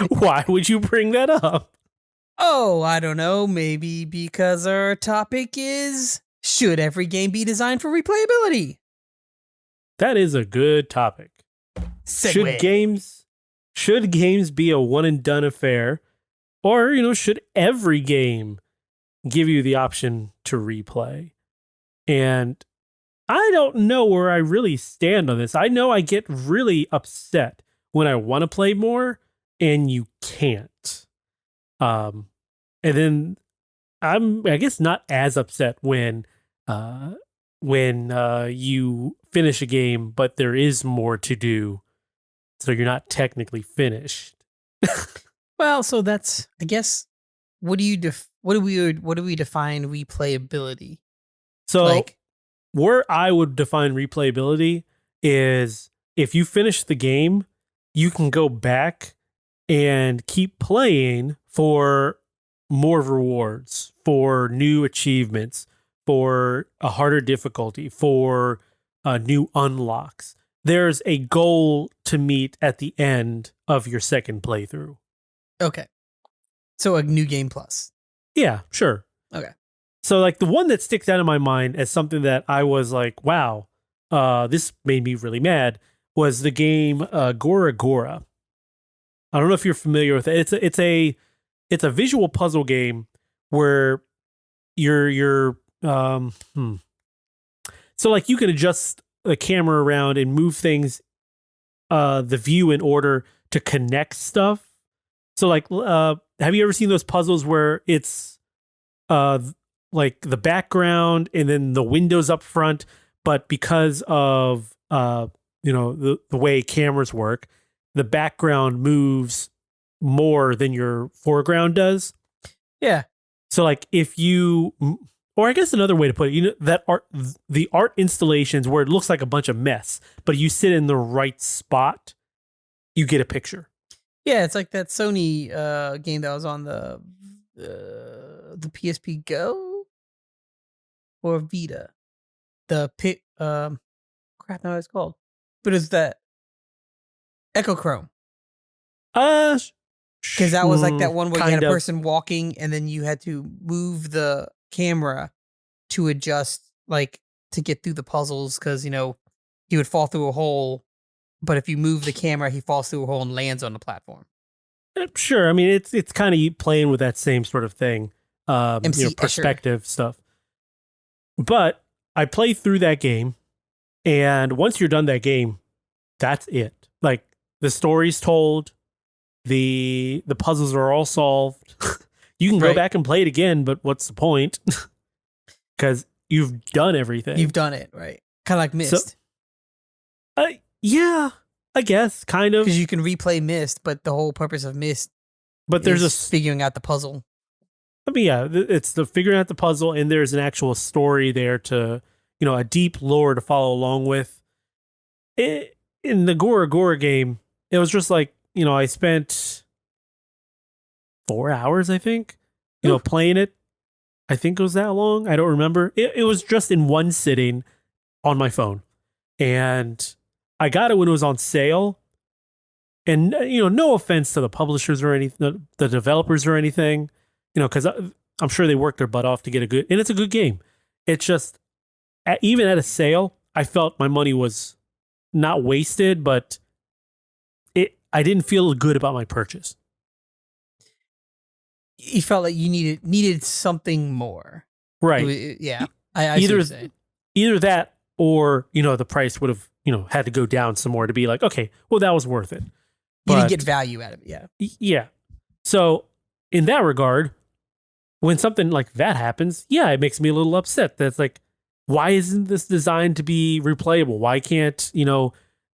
Why would you bring that up? Oh, I don't know. Maybe because our topic is, should every game be designed for replayability? That is a good topic. Segue. Should games be a one and done affair, or should every game give you the option to replay? And I don't know where I really stand on this. I know I get really upset when I want to play more and you can't. And then I guess not as upset when you finish a game, but there is more to do, so you're not technically finished. Well, so that's, I guess, what do we define replayability? So Like, where I would define replayability is if you finish the game, you can go back and keep playing for more rewards, for new achievements, for a harder difficulty, for new unlocks. There's a goal to meet at the end of your second playthrough. okay. So a new game plus. Yeah, sure. Okay. So like the one that sticks out in my mind as something that I was like, wow, this made me really mad was the game Gora Gora. I don't know if you're familiar with it. It's a visual puzzle game where you're so like you can adjust the camera around and move things the view in order to connect stuff. So like have you ever seen those puzzles where it's like the background and then the windows up front, but because of the way cameras work, the background moves more than your foreground does? Yeah. So like if you, or I guess another way to put it, the art installations where it looks like a bunch of mess, but you sit in the right spot, you get a picture. Yeah, it's like that Sony game that was on the PSP Go or Vita. Crap, now it's called. But it's that Echochrome. Because that was like that one where you had a person walking and then you had to move the camera to adjust, like to get through the puzzles. Because he would fall through a hole, but if you move the camera, he falls through a hole and lands on the platform. Sure, I mean it's kind of playing with that same sort of thing, perspective stuff. But I played through that game, and once you're done that game, that's it. Like the story's told, the puzzles are all solved. You can go back and play it again, but what's the point? Because you've done everything. You've done it, right? Kind of like Myst. So, yeah, I guess, kind of. Because you can replay Myst, but the whole purpose of Myst is figuring out the puzzle. I mean, yeah, it's the figuring out the puzzle, and there's an actual story there to, a deep lore to follow along with. In the Gora Gora game, it was just like, I spent 4 hours, I think, playing it. I think it was that long. I don't remember. It was just in one sitting on my phone. And I got it when it was on sale. And, no offense to the publishers or anything, the developers or anything, because I'm sure they worked their butt off to get and it's a good game. It's just, even at a sale, I felt my money was not wasted, but I didn't feel good about my purchase. You felt like you needed something more. Right. Yeah. I see what you're saying. Either that or, the price would have, had to go down some more to be like, okay, well, that was worth it. You didn't get value out of it. Yeah. Yeah. So in that regard, when something like that happens, yeah, it makes me a little upset. That's like, why isn't this designed to be replayable? Why can't,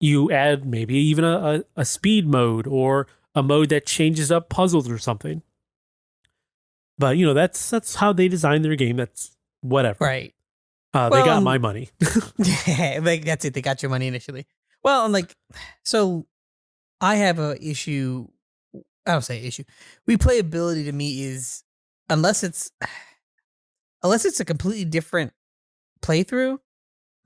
you add maybe even a speed mode or a mode that changes up puzzles or something? But that's how they design their game. That's whatever. Right. They got my money. Yeah, like that's it. They got your money initially. Well, and like, so I have a issue. I don't say issue. Replayability to me is unless it's a completely different playthrough,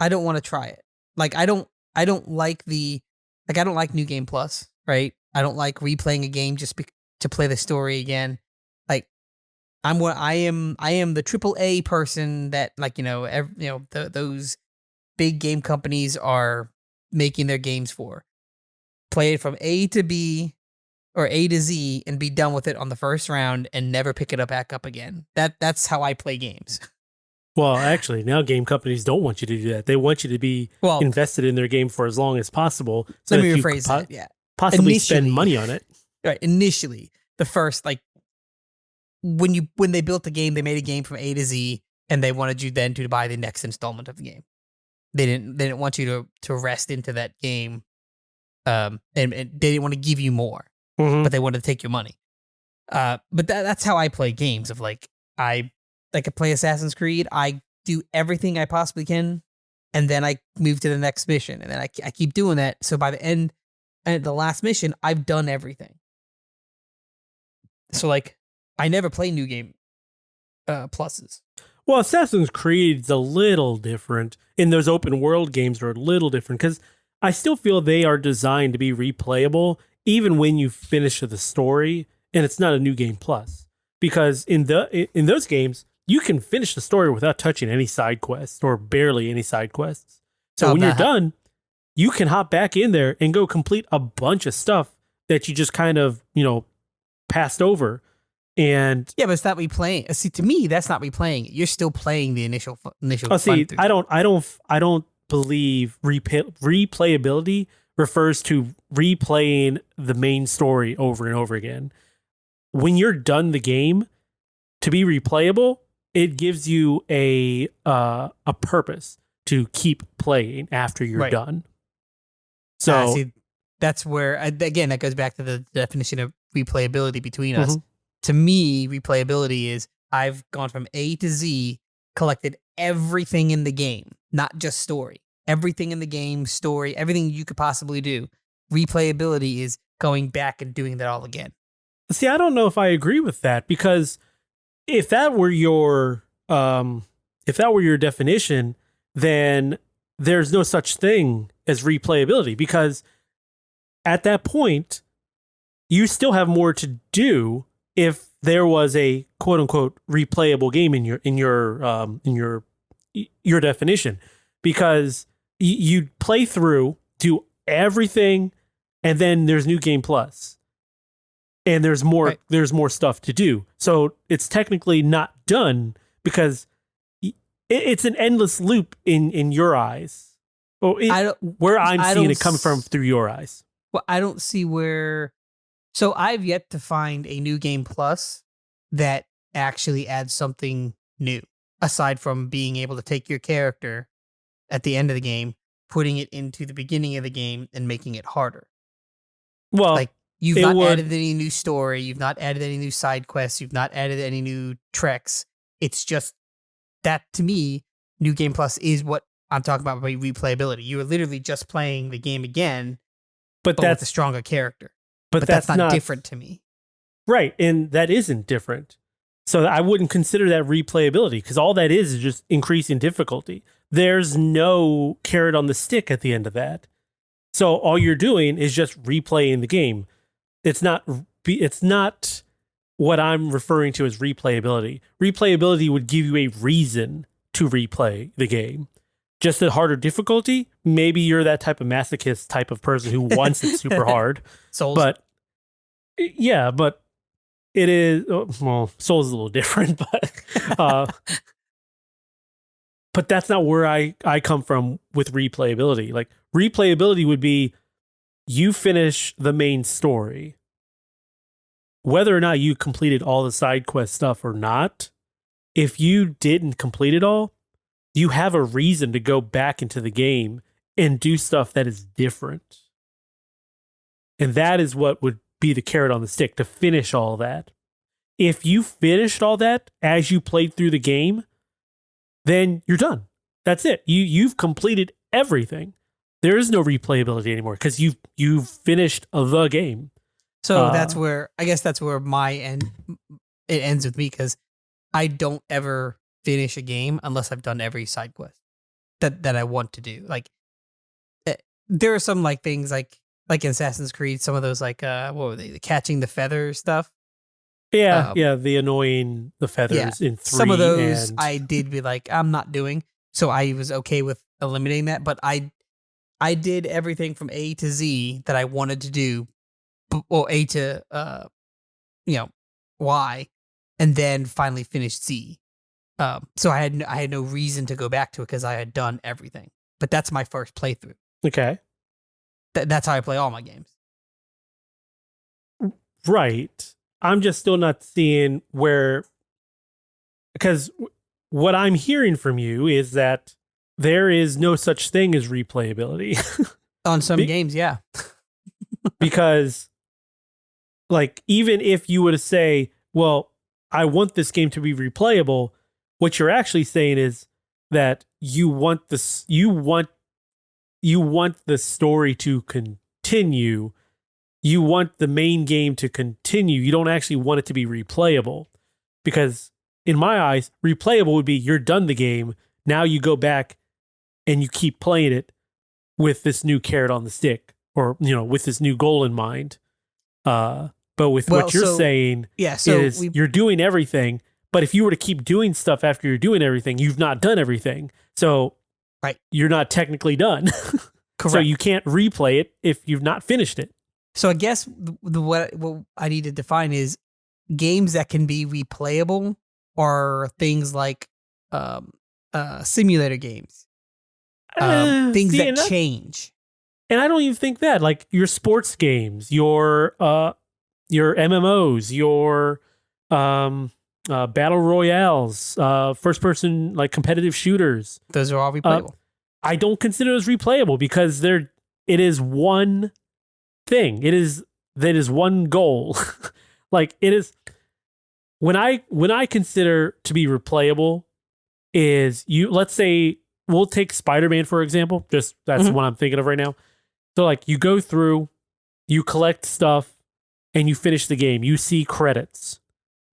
I don't want to try it. Like I don't like I don't like New Game Plus, right? I don't like replaying a game just to play the story again. Like I am the triple A person that like those big game companies are making their games for. Play it from A to B or A to Z and be done with it on the first round and never pick it up back up again. That's how I play games. Well, actually, now game companies don't want you to do that. They want you to be invested in their game for as long as possible. So let me rephrase that. Yeah, possibly spend money on it. Right. Initially, the first when they built the game, they made a game from A to Z, and they wanted you then to buy the next installment of the game. They didn't want you to rest into that game, and they didn't want to give you more, but they wanted to take your money. But that's how I play games. Of I play Assassin's Creed. I do everything I possibly can, and then I move to the next mission, and then I keep doing that. So by the end, at the last mission, I've done everything. So I never play new game pluses. Well, Assassin's Creed's a little different, and those open world games are a little different because I still feel they are designed to be replayable even when you finish the story, and it's not a new game plus. Because in those games, you can finish the story without touching any side quests or barely any side quests. So when you're done, you can hop back in there and go complete a bunch of stuff that you just kind of, passed over. And yeah, but it's not replaying. See, to me, that's not replaying. You're still playing the initial. Oh, see, I don't believe replayability refers to replaying the main story over and over again. When you're done the game, to be replayable, it gives you a purpose to keep playing after you're done. So see, that's where again that goes back to the definition of replayability between us. To me, replayability is I've gone from A to Z, collected everything in the game, not just story. Everything in the game, story, everything you could possibly do. Replayability is going back and doing that all again. See, I don't know if I agree with that because if that were your definition, then there's no such thing as replayability because at that point, you still have more to do if there was a quote unquote replayable game in your definition, because you play through, do everything, and then there's new game plus, and there's more stuff to do. So it's technically not done because it's an endless loop in your eyes. Where I'm seeing it come from through your eyes. Well, I don't see where. So I've yet to find a new game plus that actually adds something new, aside from being able to take your character at the end of the game, putting it into the beginning of the game and making it harder. Well, you've not added any new story, you've not added any new side quests, you've not added any new treks. It's just that, to me, new game plus is what I'm talking about by replayability. You are literally just playing the game again, but that's with a stronger character. But that's not different to me. Right. And that isn't different. So I wouldn't consider that replayability because all that is just increasing difficulty. There's no carrot on the stick at the end of that. So all you're doing is just replaying the game. It's not what I'm referring to as replayability. Replayability would give you a reason to replay the game. Just at harder difficulty, maybe you're that type of masochist type of person who wants it super hard. Souls. But it is, well, Souls is a little different, but that's not where I come from with replayability. Like replayability would be you finish the main story whether or not you completed all the side quest stuff or not, if you didn't complete it all, you have a reason to go back into the game and do stuff that is different. And that is what would be the carrot on the stick, to finish all that. If you finished all that as you played through the game, then you're done. That's it. You've completed everything. There is no replayability anymore because you've finished the game. So that's where it ends with me, because I don't ever finish a game unless I've done every side quest that I want to do. Like, there are some like things like in Assassin's Creed, some of those like what were they? The catching the feather stuff. Yeah, the annoying the feathers in 3. Some of those I did be like, I'm not doing. So I was okay with eliminating that, but I did everything from A to Z that I wanted to do, or A to Y, and then finally finished Z. So I had no reason to go back to it because I had done everything. But that's my first playthrough. Okay. That's how I play all my games. Right. I'm just still not seeing where, because what I'm hearing from you is that there is no such thing as replayability. On some games, yeah. Because, like, even if you were to say, well, I want this game to be replayable, what you're actually saying is that you want the story to continue. You want the main game to continue. You don't actually want it to be replayable, because in my eyes, replayable would be you're done the game. Now you go back and you keep playing it with this new carrot on the stick, or, with this new goal in mind. But with what you're saying, is you're doing everything. But if you were to keep doing stuff after you're doing everything, you've not done everything. So you're not technically done. Correct. So you can't replay it if you've not finished it. So I guess what I need to define is games that can be replayable are things like simulator games, things that change. And I don't even think that, like, your sports games, your MMOs, your battle royales, first person like competitive shooters. Those are all replayable. I don't consider those replayable because it is one thing. That is one goal. Like, it is when I consider to be replayable is let's say we'll take Spider-Man for example. Just that's what I'm thinking of right now. So, like, you go through, you collect stuff, and you finish the game. You see credits.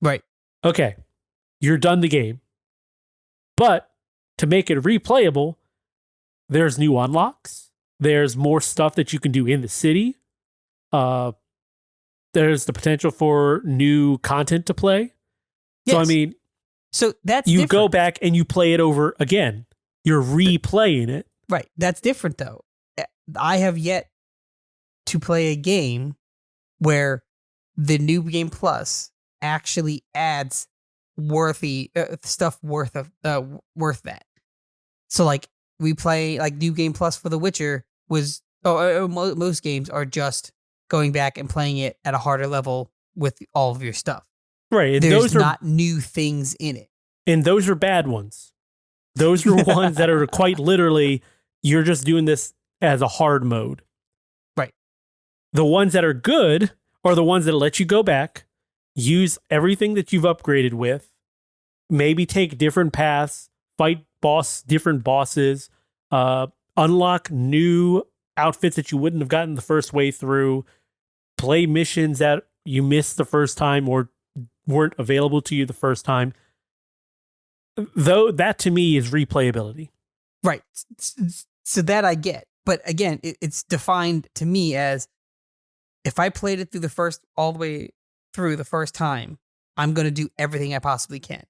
Right. Okay. You're done the game. But to make it replayable, there's new unlocks. There's more stuff that you can do in the city. There's the potential for new content to play. Yes. So, I mean, that's you different. go back and you play it over again. You're replaying it. Right. That's different, though. I have yet to play a game where the new game plus actually adds worthy stuff worth that. So, like, we play like new game plus for The Witcher was most games are just going back and playing it at a harder level with all of your stuff. Right. And there's not new things in it. And those are bad ones. Those are ones that are quite literally, you're just doing this as a hard mode. Right. The ones that are good are the ones that let you go back, use everything that you've upgraded with, maybe take different paths, fight different bosses, unlock new outfits that you wouldn't have gotten the first way through, play missions that you missed the first time or weren't available to you the first time. Though that to me is replayability. Right. So that I get. But again, it's defined to me as if I played it all the way through the first time, I'm going to do everything I possibly can.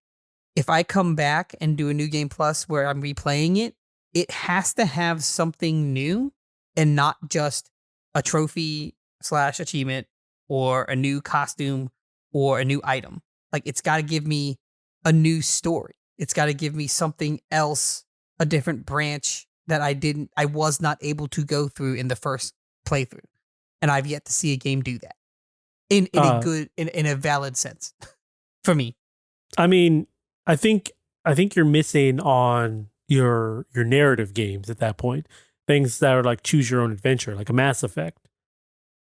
If I come back and do a new game plus where I'm replaying it, it has to have something new and not just a trophy / achievement or a new costume or a new item. Like, it's got to give me a new story. It's got to give me something else, a different branch that I was not able to go through in the first playthrough. And I've yet to see a game do that. in a good in a valid sense for me. I mean, I think you're missing on your narrative games at that point. Things that are like choose your own adventure, like a Mass Effect.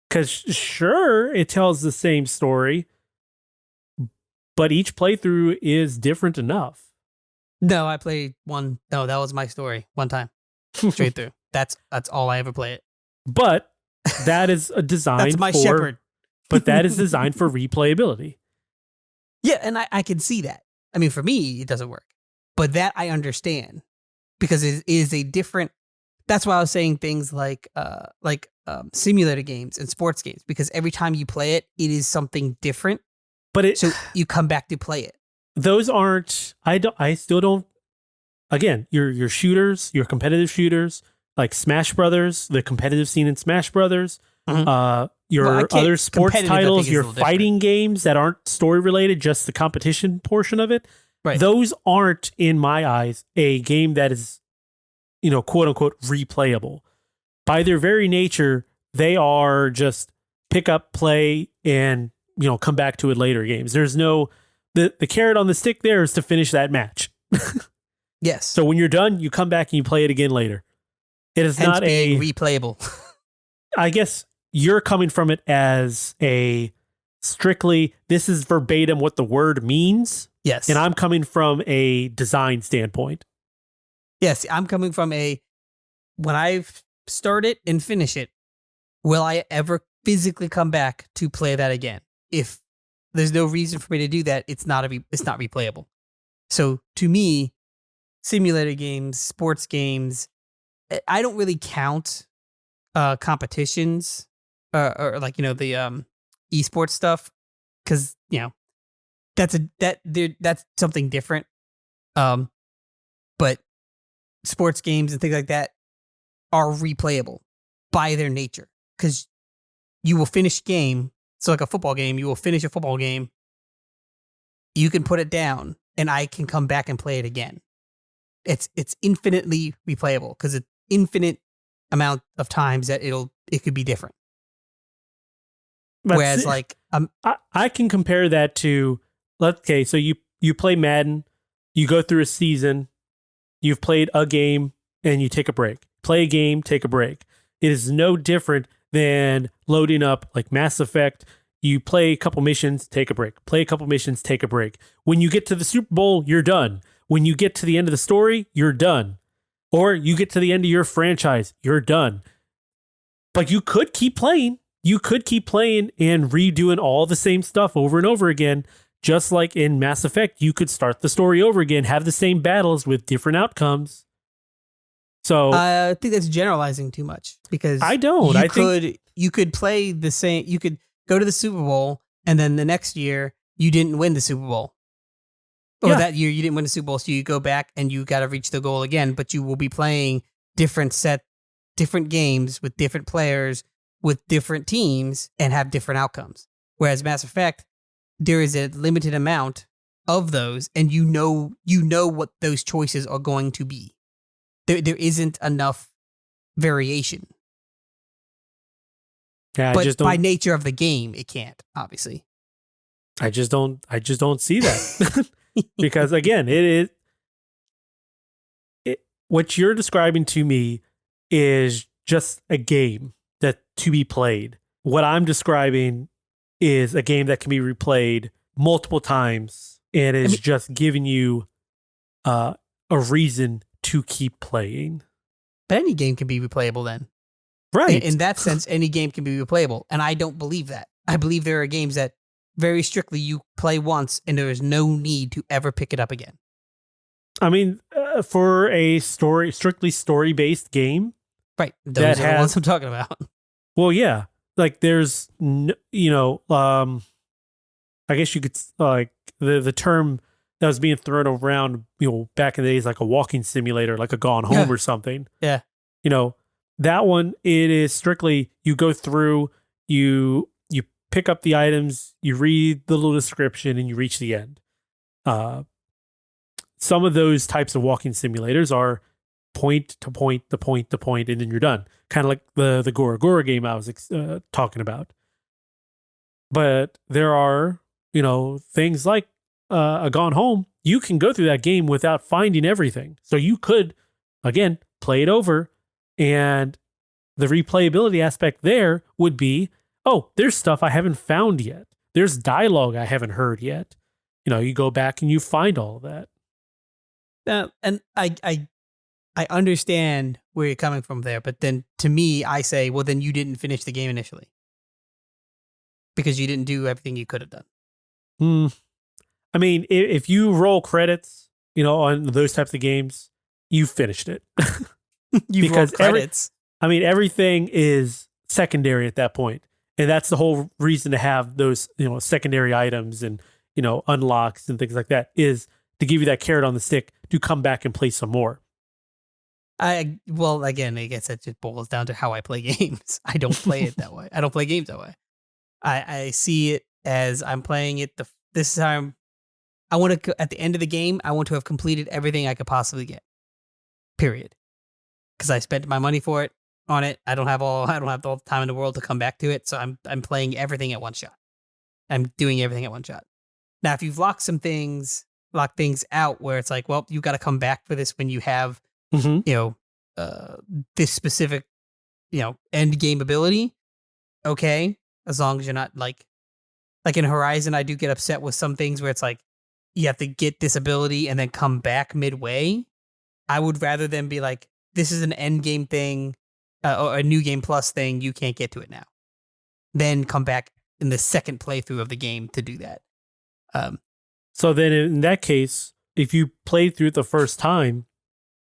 Because sure, it tells the same story, but each playthrough is different enough. No, I played one. No, that was my story one time, straight through. That's all I ever play it. But that is a design That's my shepherd. But that is designed for replayability. Yeah, and I can see that. I mean, for me, it doesn't work. But that I understand because it is a different. That's why I was saying things like simulator games and sports games, because every time you play it, it is something different. But so you come back to play it. Those aren't. I still don't. Again, your shooters, your competitive shooters, like Smash Brothers, the competitive scene in Smash Brothers. Mm-hmm. Your other sports titles, your fighting games that aren't story related, just the competition portion of it. Right. Those aren't, in my eyes, a game that is, quote unquote, replayable. By their very nature, they are just pick up, play, and come back to it later games. There's no the carrot on the stick there is to finish that match. Yes. So when you're done, you come back and you play it again later. It is not replayable. I guess you're coming from it as a strictly, this is verbatim what the word means. Yes. And I'm coming from a design standpoint. Yes, I'm coming from when I start it and finish it, will I ever physically come back to play that again? If there's no reason for me to do that, it's not replayable. So to me, simulator games, sports games, I don't really count competitions or like the esports stuff, because that's something different. But sports games and things like that are replayable by their nature, because you will finish a game. So like a football game, you will finish a football game. You can put it down, and I can come back and play it again. It's infinitely replayable because it's infinite amount of times that it could be different. Whereas like I can compare that to, okay, so you play Madden, you go through a season, you've played a game, and you take a break. Play a game, take a break. It is no different than loading up like Mass Effect. You play a couple missions, take a break. Play a couple missions, take a break. When you get to the Super Bowl, you're done. When you get to the end of the story, you're done. Or you get to the end of your franchise, you're done. But you could keep playing. You could keep playing and redoing all the same stuff over and over again. Just like in Mass Effect, you could start the story over again, have the same battles with different outcomes. So I think that's generalizing too much, because I don't. You could play the same. You could go to the Super Bowl, and then the next year you didn't win the Super Bowl. Or that year you didn't win the Super Bowl, so you go back and you got to reach the goal again. But you will be playing different games with different players, with different teams, and have different outcomes. Whereas Mass Effect, there is a limited amount of those, and you know what those choices are going to be. There isn't enough variation. Yeah, but by nature of the game, it can't, obviously. I just don't see that. Because again, what you're describing to me is just a game that to be played. What I'm describing is a game that can be replayed multiple times, and is just giving you a reason to keep playing. But any game can be replayable then. Right. In that sense, any game can be replayable. And I don't believe that. I believe there are games that very strictly you play once and there is no need to ever pick it up again. I mean, for a strictly story-based game. Right. Those are the ones I'm talking about. Well, yeah. Like there's, I guess you could, like the term that was being thrown around, back in the days, like a walking simulator, like a Gone Home or something. Yeah. That one, it is strictly, you go through, you pick up the items, you read the little description, and you reach the end. Some of those types of walking simulators are point to point, to point to point, and then you're done. Kind of like the Gora Gora game I was talking about. But there are, things like a Gone Home. You can go through that game without finding everything. So you could, again, play it over. And the replayability aspect there would be, oh, there's stuff I haven't found yet. There's dialogue I haven't heard yet. You go back and you find all of that. And I understand where you're coming from there, but then to me, I say, well, then you didn't finish the game initially because you didn't do everything you could have done. I mean, if you roll credits, on those types of games, you finished it. You rolled credits. Everything is secondary at that point. And that's the whole reason to have those, secondary items and, unlocks and things like that, is to give you that carrot on the stick to come back and play some more. Again, I guess that just boils down to how I play games. I don't play it that way. I don't play games that way. I see it as I'm playing it this time. I want to, at the end of the game, I want to have completed everything I could possibly get. Period. Because I spent my money on it. I don't have all the time in the world to come back to it. So I'm playing everything at one shot. I'm doing everything at one shot. Now, if you've locked things out where it's like, well, you got to come back for this when you have, this specific, end game ability. Okay. As long as you're not like in Horizon, I do get upset with some things where it's like, you have to get this ability and then come back midway. I would rather than be like, this is an end game thing or a new game plus thing. You can't get to it now. Then come back in the second playthrough of the game to do that. So then in that case, if you played through it the first time,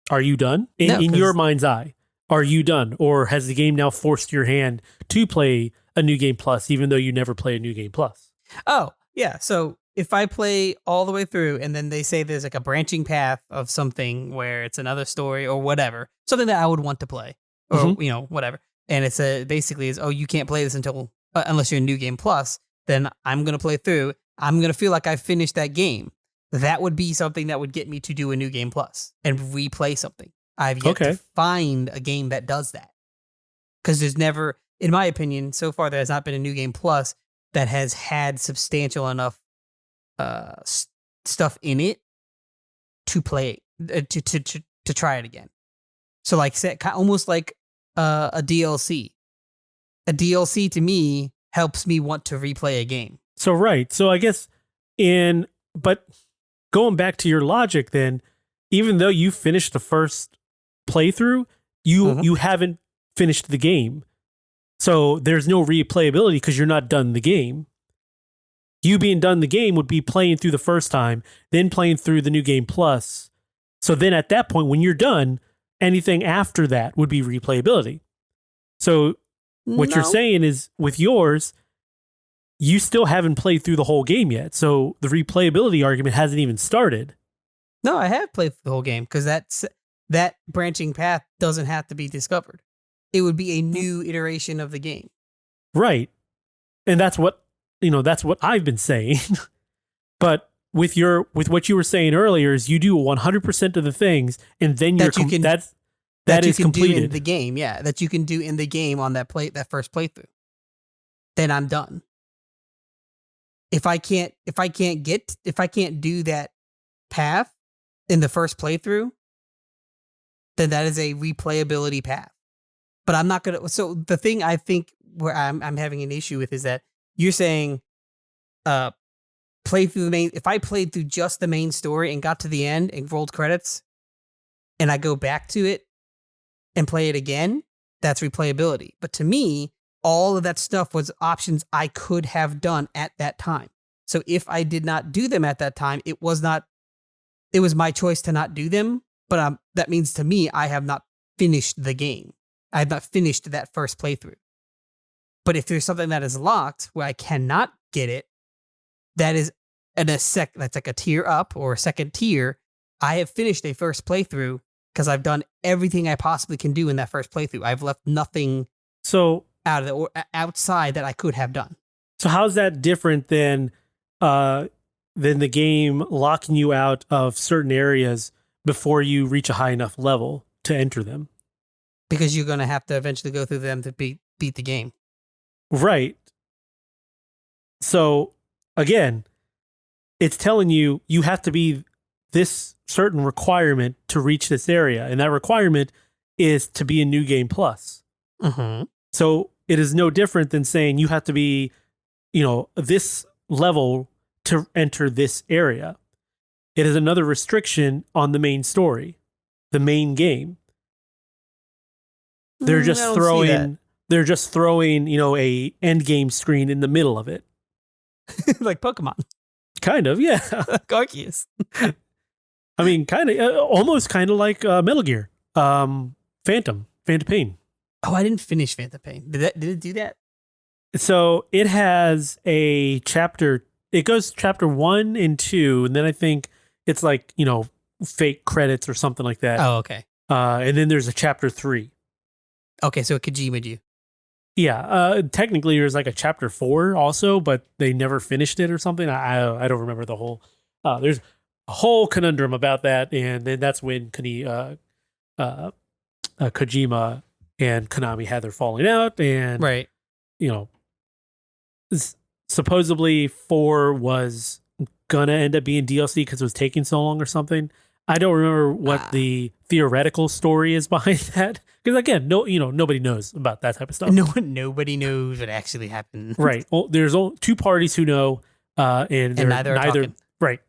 are you done? In your mind's eye, are you done? Or has the game now forced your hand to play a new game plus, even though you never play a new game plus? Oh, yeah. So if I play all the way through and then they say there's like a branching path of something where it's another story or whatever, something that I would want to play or, whatever. And it's basically is, oh, you can't play this until, unless you're a new game plus, then I'm going to play through. I'm going to feel like I finished that game. That would be something that would get me to do a new game plus and replay something. I've yet to find a game that does that. Because there's never, in my opinion, so far there has not been a new game plus that has had substantial enough stuff in it to play to try it again. So like almost like a DLC. A DLC to me helps me want to replay a game. So right. So I guess but going back to your logic then, even though you finished the first playthrough, you haven't finished the game. So there's no replayability because you're not done the game. You being done the game would be playing through the first time, then playing through the new game plus. So then at that point, when you're done, anything after that would be replayability. So what you're saying is with yours, you still haven't played through the whole game yet. So the replayability argument hasn't even started. No, I have played through the whole game because that branching path doesn't have to be discovered. It would be a new iteration of the game. Right. And that's what I've been saying. But with what you were saying earlier is you do 100% of the things and then that is completed. Do in the game. Yeah. That you can do in the game on that first playthrough. Then I'm done. If I can't do that path in the first playthrough, then that is a replayability path. But I'm not gonna. So the thing I think where I'm having an issue with is that you're saying, play through the main. If I played through just the main story and got to the end and rolled credits, and I go back to it and play it again, that's replayability. But to me, all of that stuff was options I could have done at that time. So if I did not do them at that time, it was my choice to not do them. But that means to me, I have not finished the game. I have not finished that first playthrough. But if there's something that is locked where I cannot get it, that is that's like a tier up or a second tier. I have finished a first playthrough because I've done everything I possibly can do in that first playthrough. I've left nothing outside that I could have done. So how's that different than the game locking you out of certain areas before you reach a high enough level to enter them? Because you're going to have to eventually go through them to beat the game. Right. So again, it's telling you you have to be this certain requirement to reach this area. And that requirement is to be a New Game Plus. Mm-hmm. So it is no different than saying you have to be, this level to enter this area. It is another restriction on the main story, the main game. They're just throwing, a end game screen in the middle of it. Like Pokemon. Kind of, yeah. Arceus. I mean, almost kind of like Metal Gear. Phantom Pain. Oh, I didn't finish Phantom Pain. Did it do that? So it has a chapter. It goes chapter 1 and 2, and then I think it's like, fake credits or something like that. Oh, okay. And then there's a chapter 3. Okay, so it Koji'd you. Yeah, technically there's like a chapter 4 also, but they never finished it or something. I don't remember the whole. There's a whole conundrum about that, and then that's when Kojima and Konami had their falling out, and right. Supposedly 4 was gonna end up being DLC because it was taking so long or something. I don't remember what the theoretical story is behind that. Because again, nobody knows about that type of stuff. Nobody knows what actually happened. Right. Well, there's only 2 parties who know, and neither are talking. Right.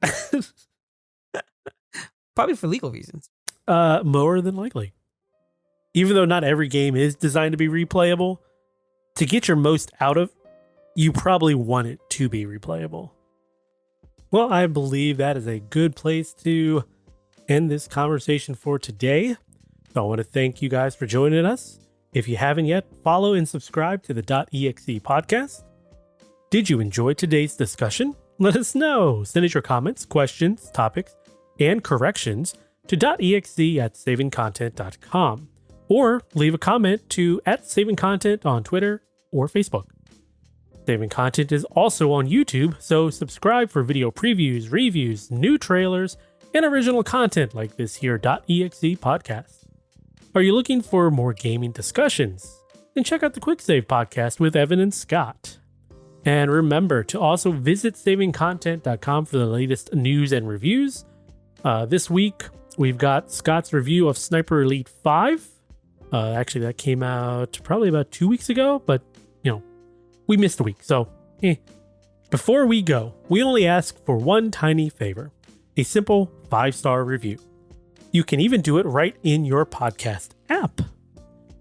Probably for legal reasons. More than likely. Even though not every game is designed to be replayable, to get your most out of, you probably want it to be replayable. Well, I believe that is a good place to end this conversation for today. So I want to thank you guys for joining us. If you haven't yet, follow and subscribe to the dotEXE podcast. Did you enjoy today's discussion? Let us know. Send us your comments, questions, topics, and corrections to dotEXE@savingcontent.com, or leave a comment to @savingcontent on Twitter or Facebook. Saving Content is also on YouTube, so subscribe for video previews, reviews, new trailers, and original content like this here .exe podcast. Are you looking for more gaming discussions? Then check out the Quick Save podcast with Evan and Scott. And remember to also visit savingcontent.com for the latest news and reviews. This week, we've got Scott's review of Sniper Elite 5. Actually, that came out probably about 2 weeks ago, but, we missed a week, so Before we go, we only ask for one tiny favor, a simple 5-star review. You can even do it right in your podcast app.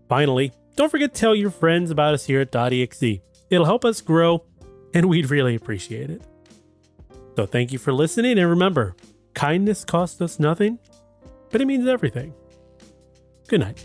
Finally, don't forget to tell your friends about us here at dotEXE. It'll help us grow, and we'd really appreciate it. So thank you for listening, and remember, kindness costs us nothing, but it means everything. Good night.